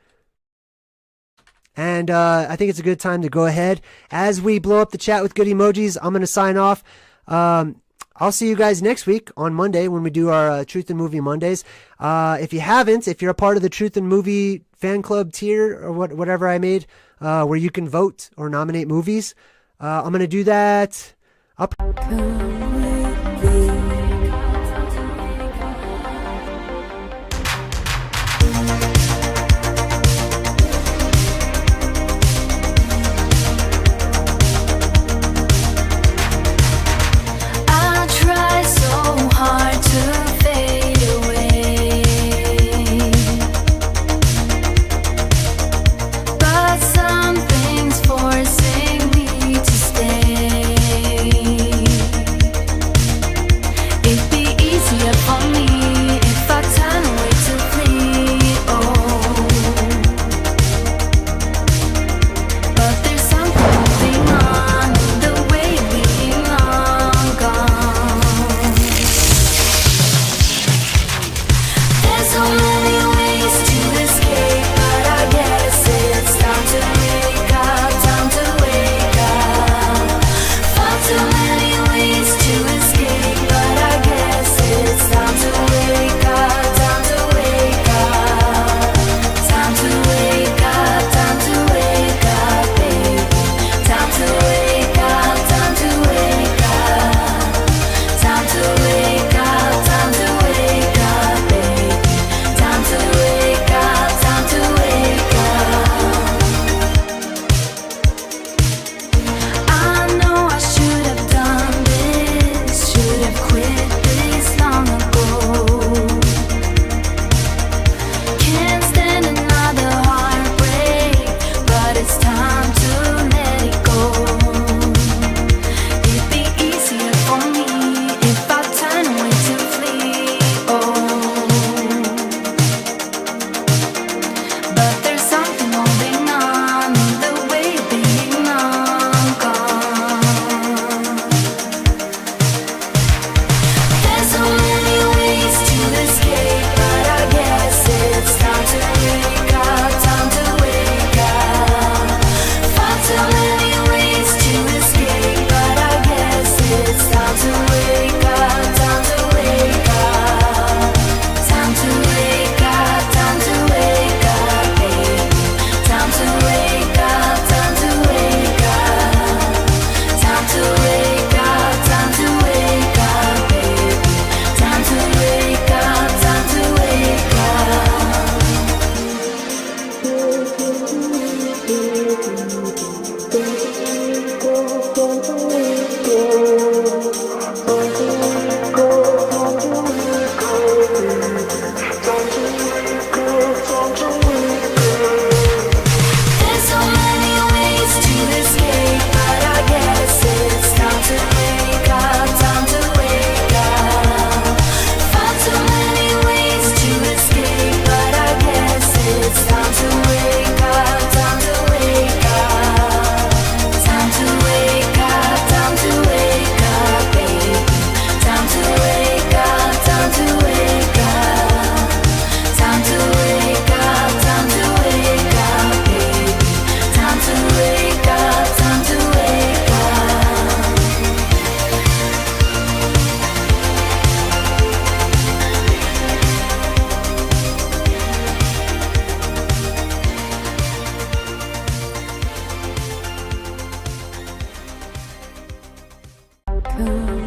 And I think it's a good time to go ahead. As we blow up the chat with good emojis, I'm going to sign off. I'll see you guys next week on Monday when we do our Truth and Movie Mondays. If you're a part of the Truth and Movie fan club tier or whatever I made, where you can vote or nominate movies, I'm going to do that up. Hard to fade away, but something's forcing me to stay. It'd be easier for me if I turn away to flee. Oh, but there's something moving on, the way of being long gone. So many ways to escape, but I guess it's time to wake up, time to wake up. Far too many ways to escape, but I guess it's time to wake up, time to wake up. Time to wake up, time to wake up, baby. Time to wake up, time to wake up. Time to wake up, time to wake up, baby. Time to wake up, time to wake up. I know I should have done this, should have quit this long ago. Can't stand another heartbreak, but it's time to let it go. It'd be easier for me if I turn away to flee. Oh, but there's something holding on, the way of being long gone. There's so many ways to escape, but I guess it's time to wake up, time to wake up. Far too many ways to escape, but I guess it's time to wake up, time to wake up. Time to wake up, time to wake up, baby. Time to wake up, time to wake up. Time to wake up, time to wake up, baby. Time to wake up, time to wake up. There's so many ways to escape, but I guess it's time to wake up, time to wake up. Far too many ways to escape, but I guess it's time to wake up, time to wake up. Time to wake up, time to wake up, baby. Time to wake up, time to wake up. Time to wake up, time to wake up, baby. Time to wake up, time to wake up. Cool.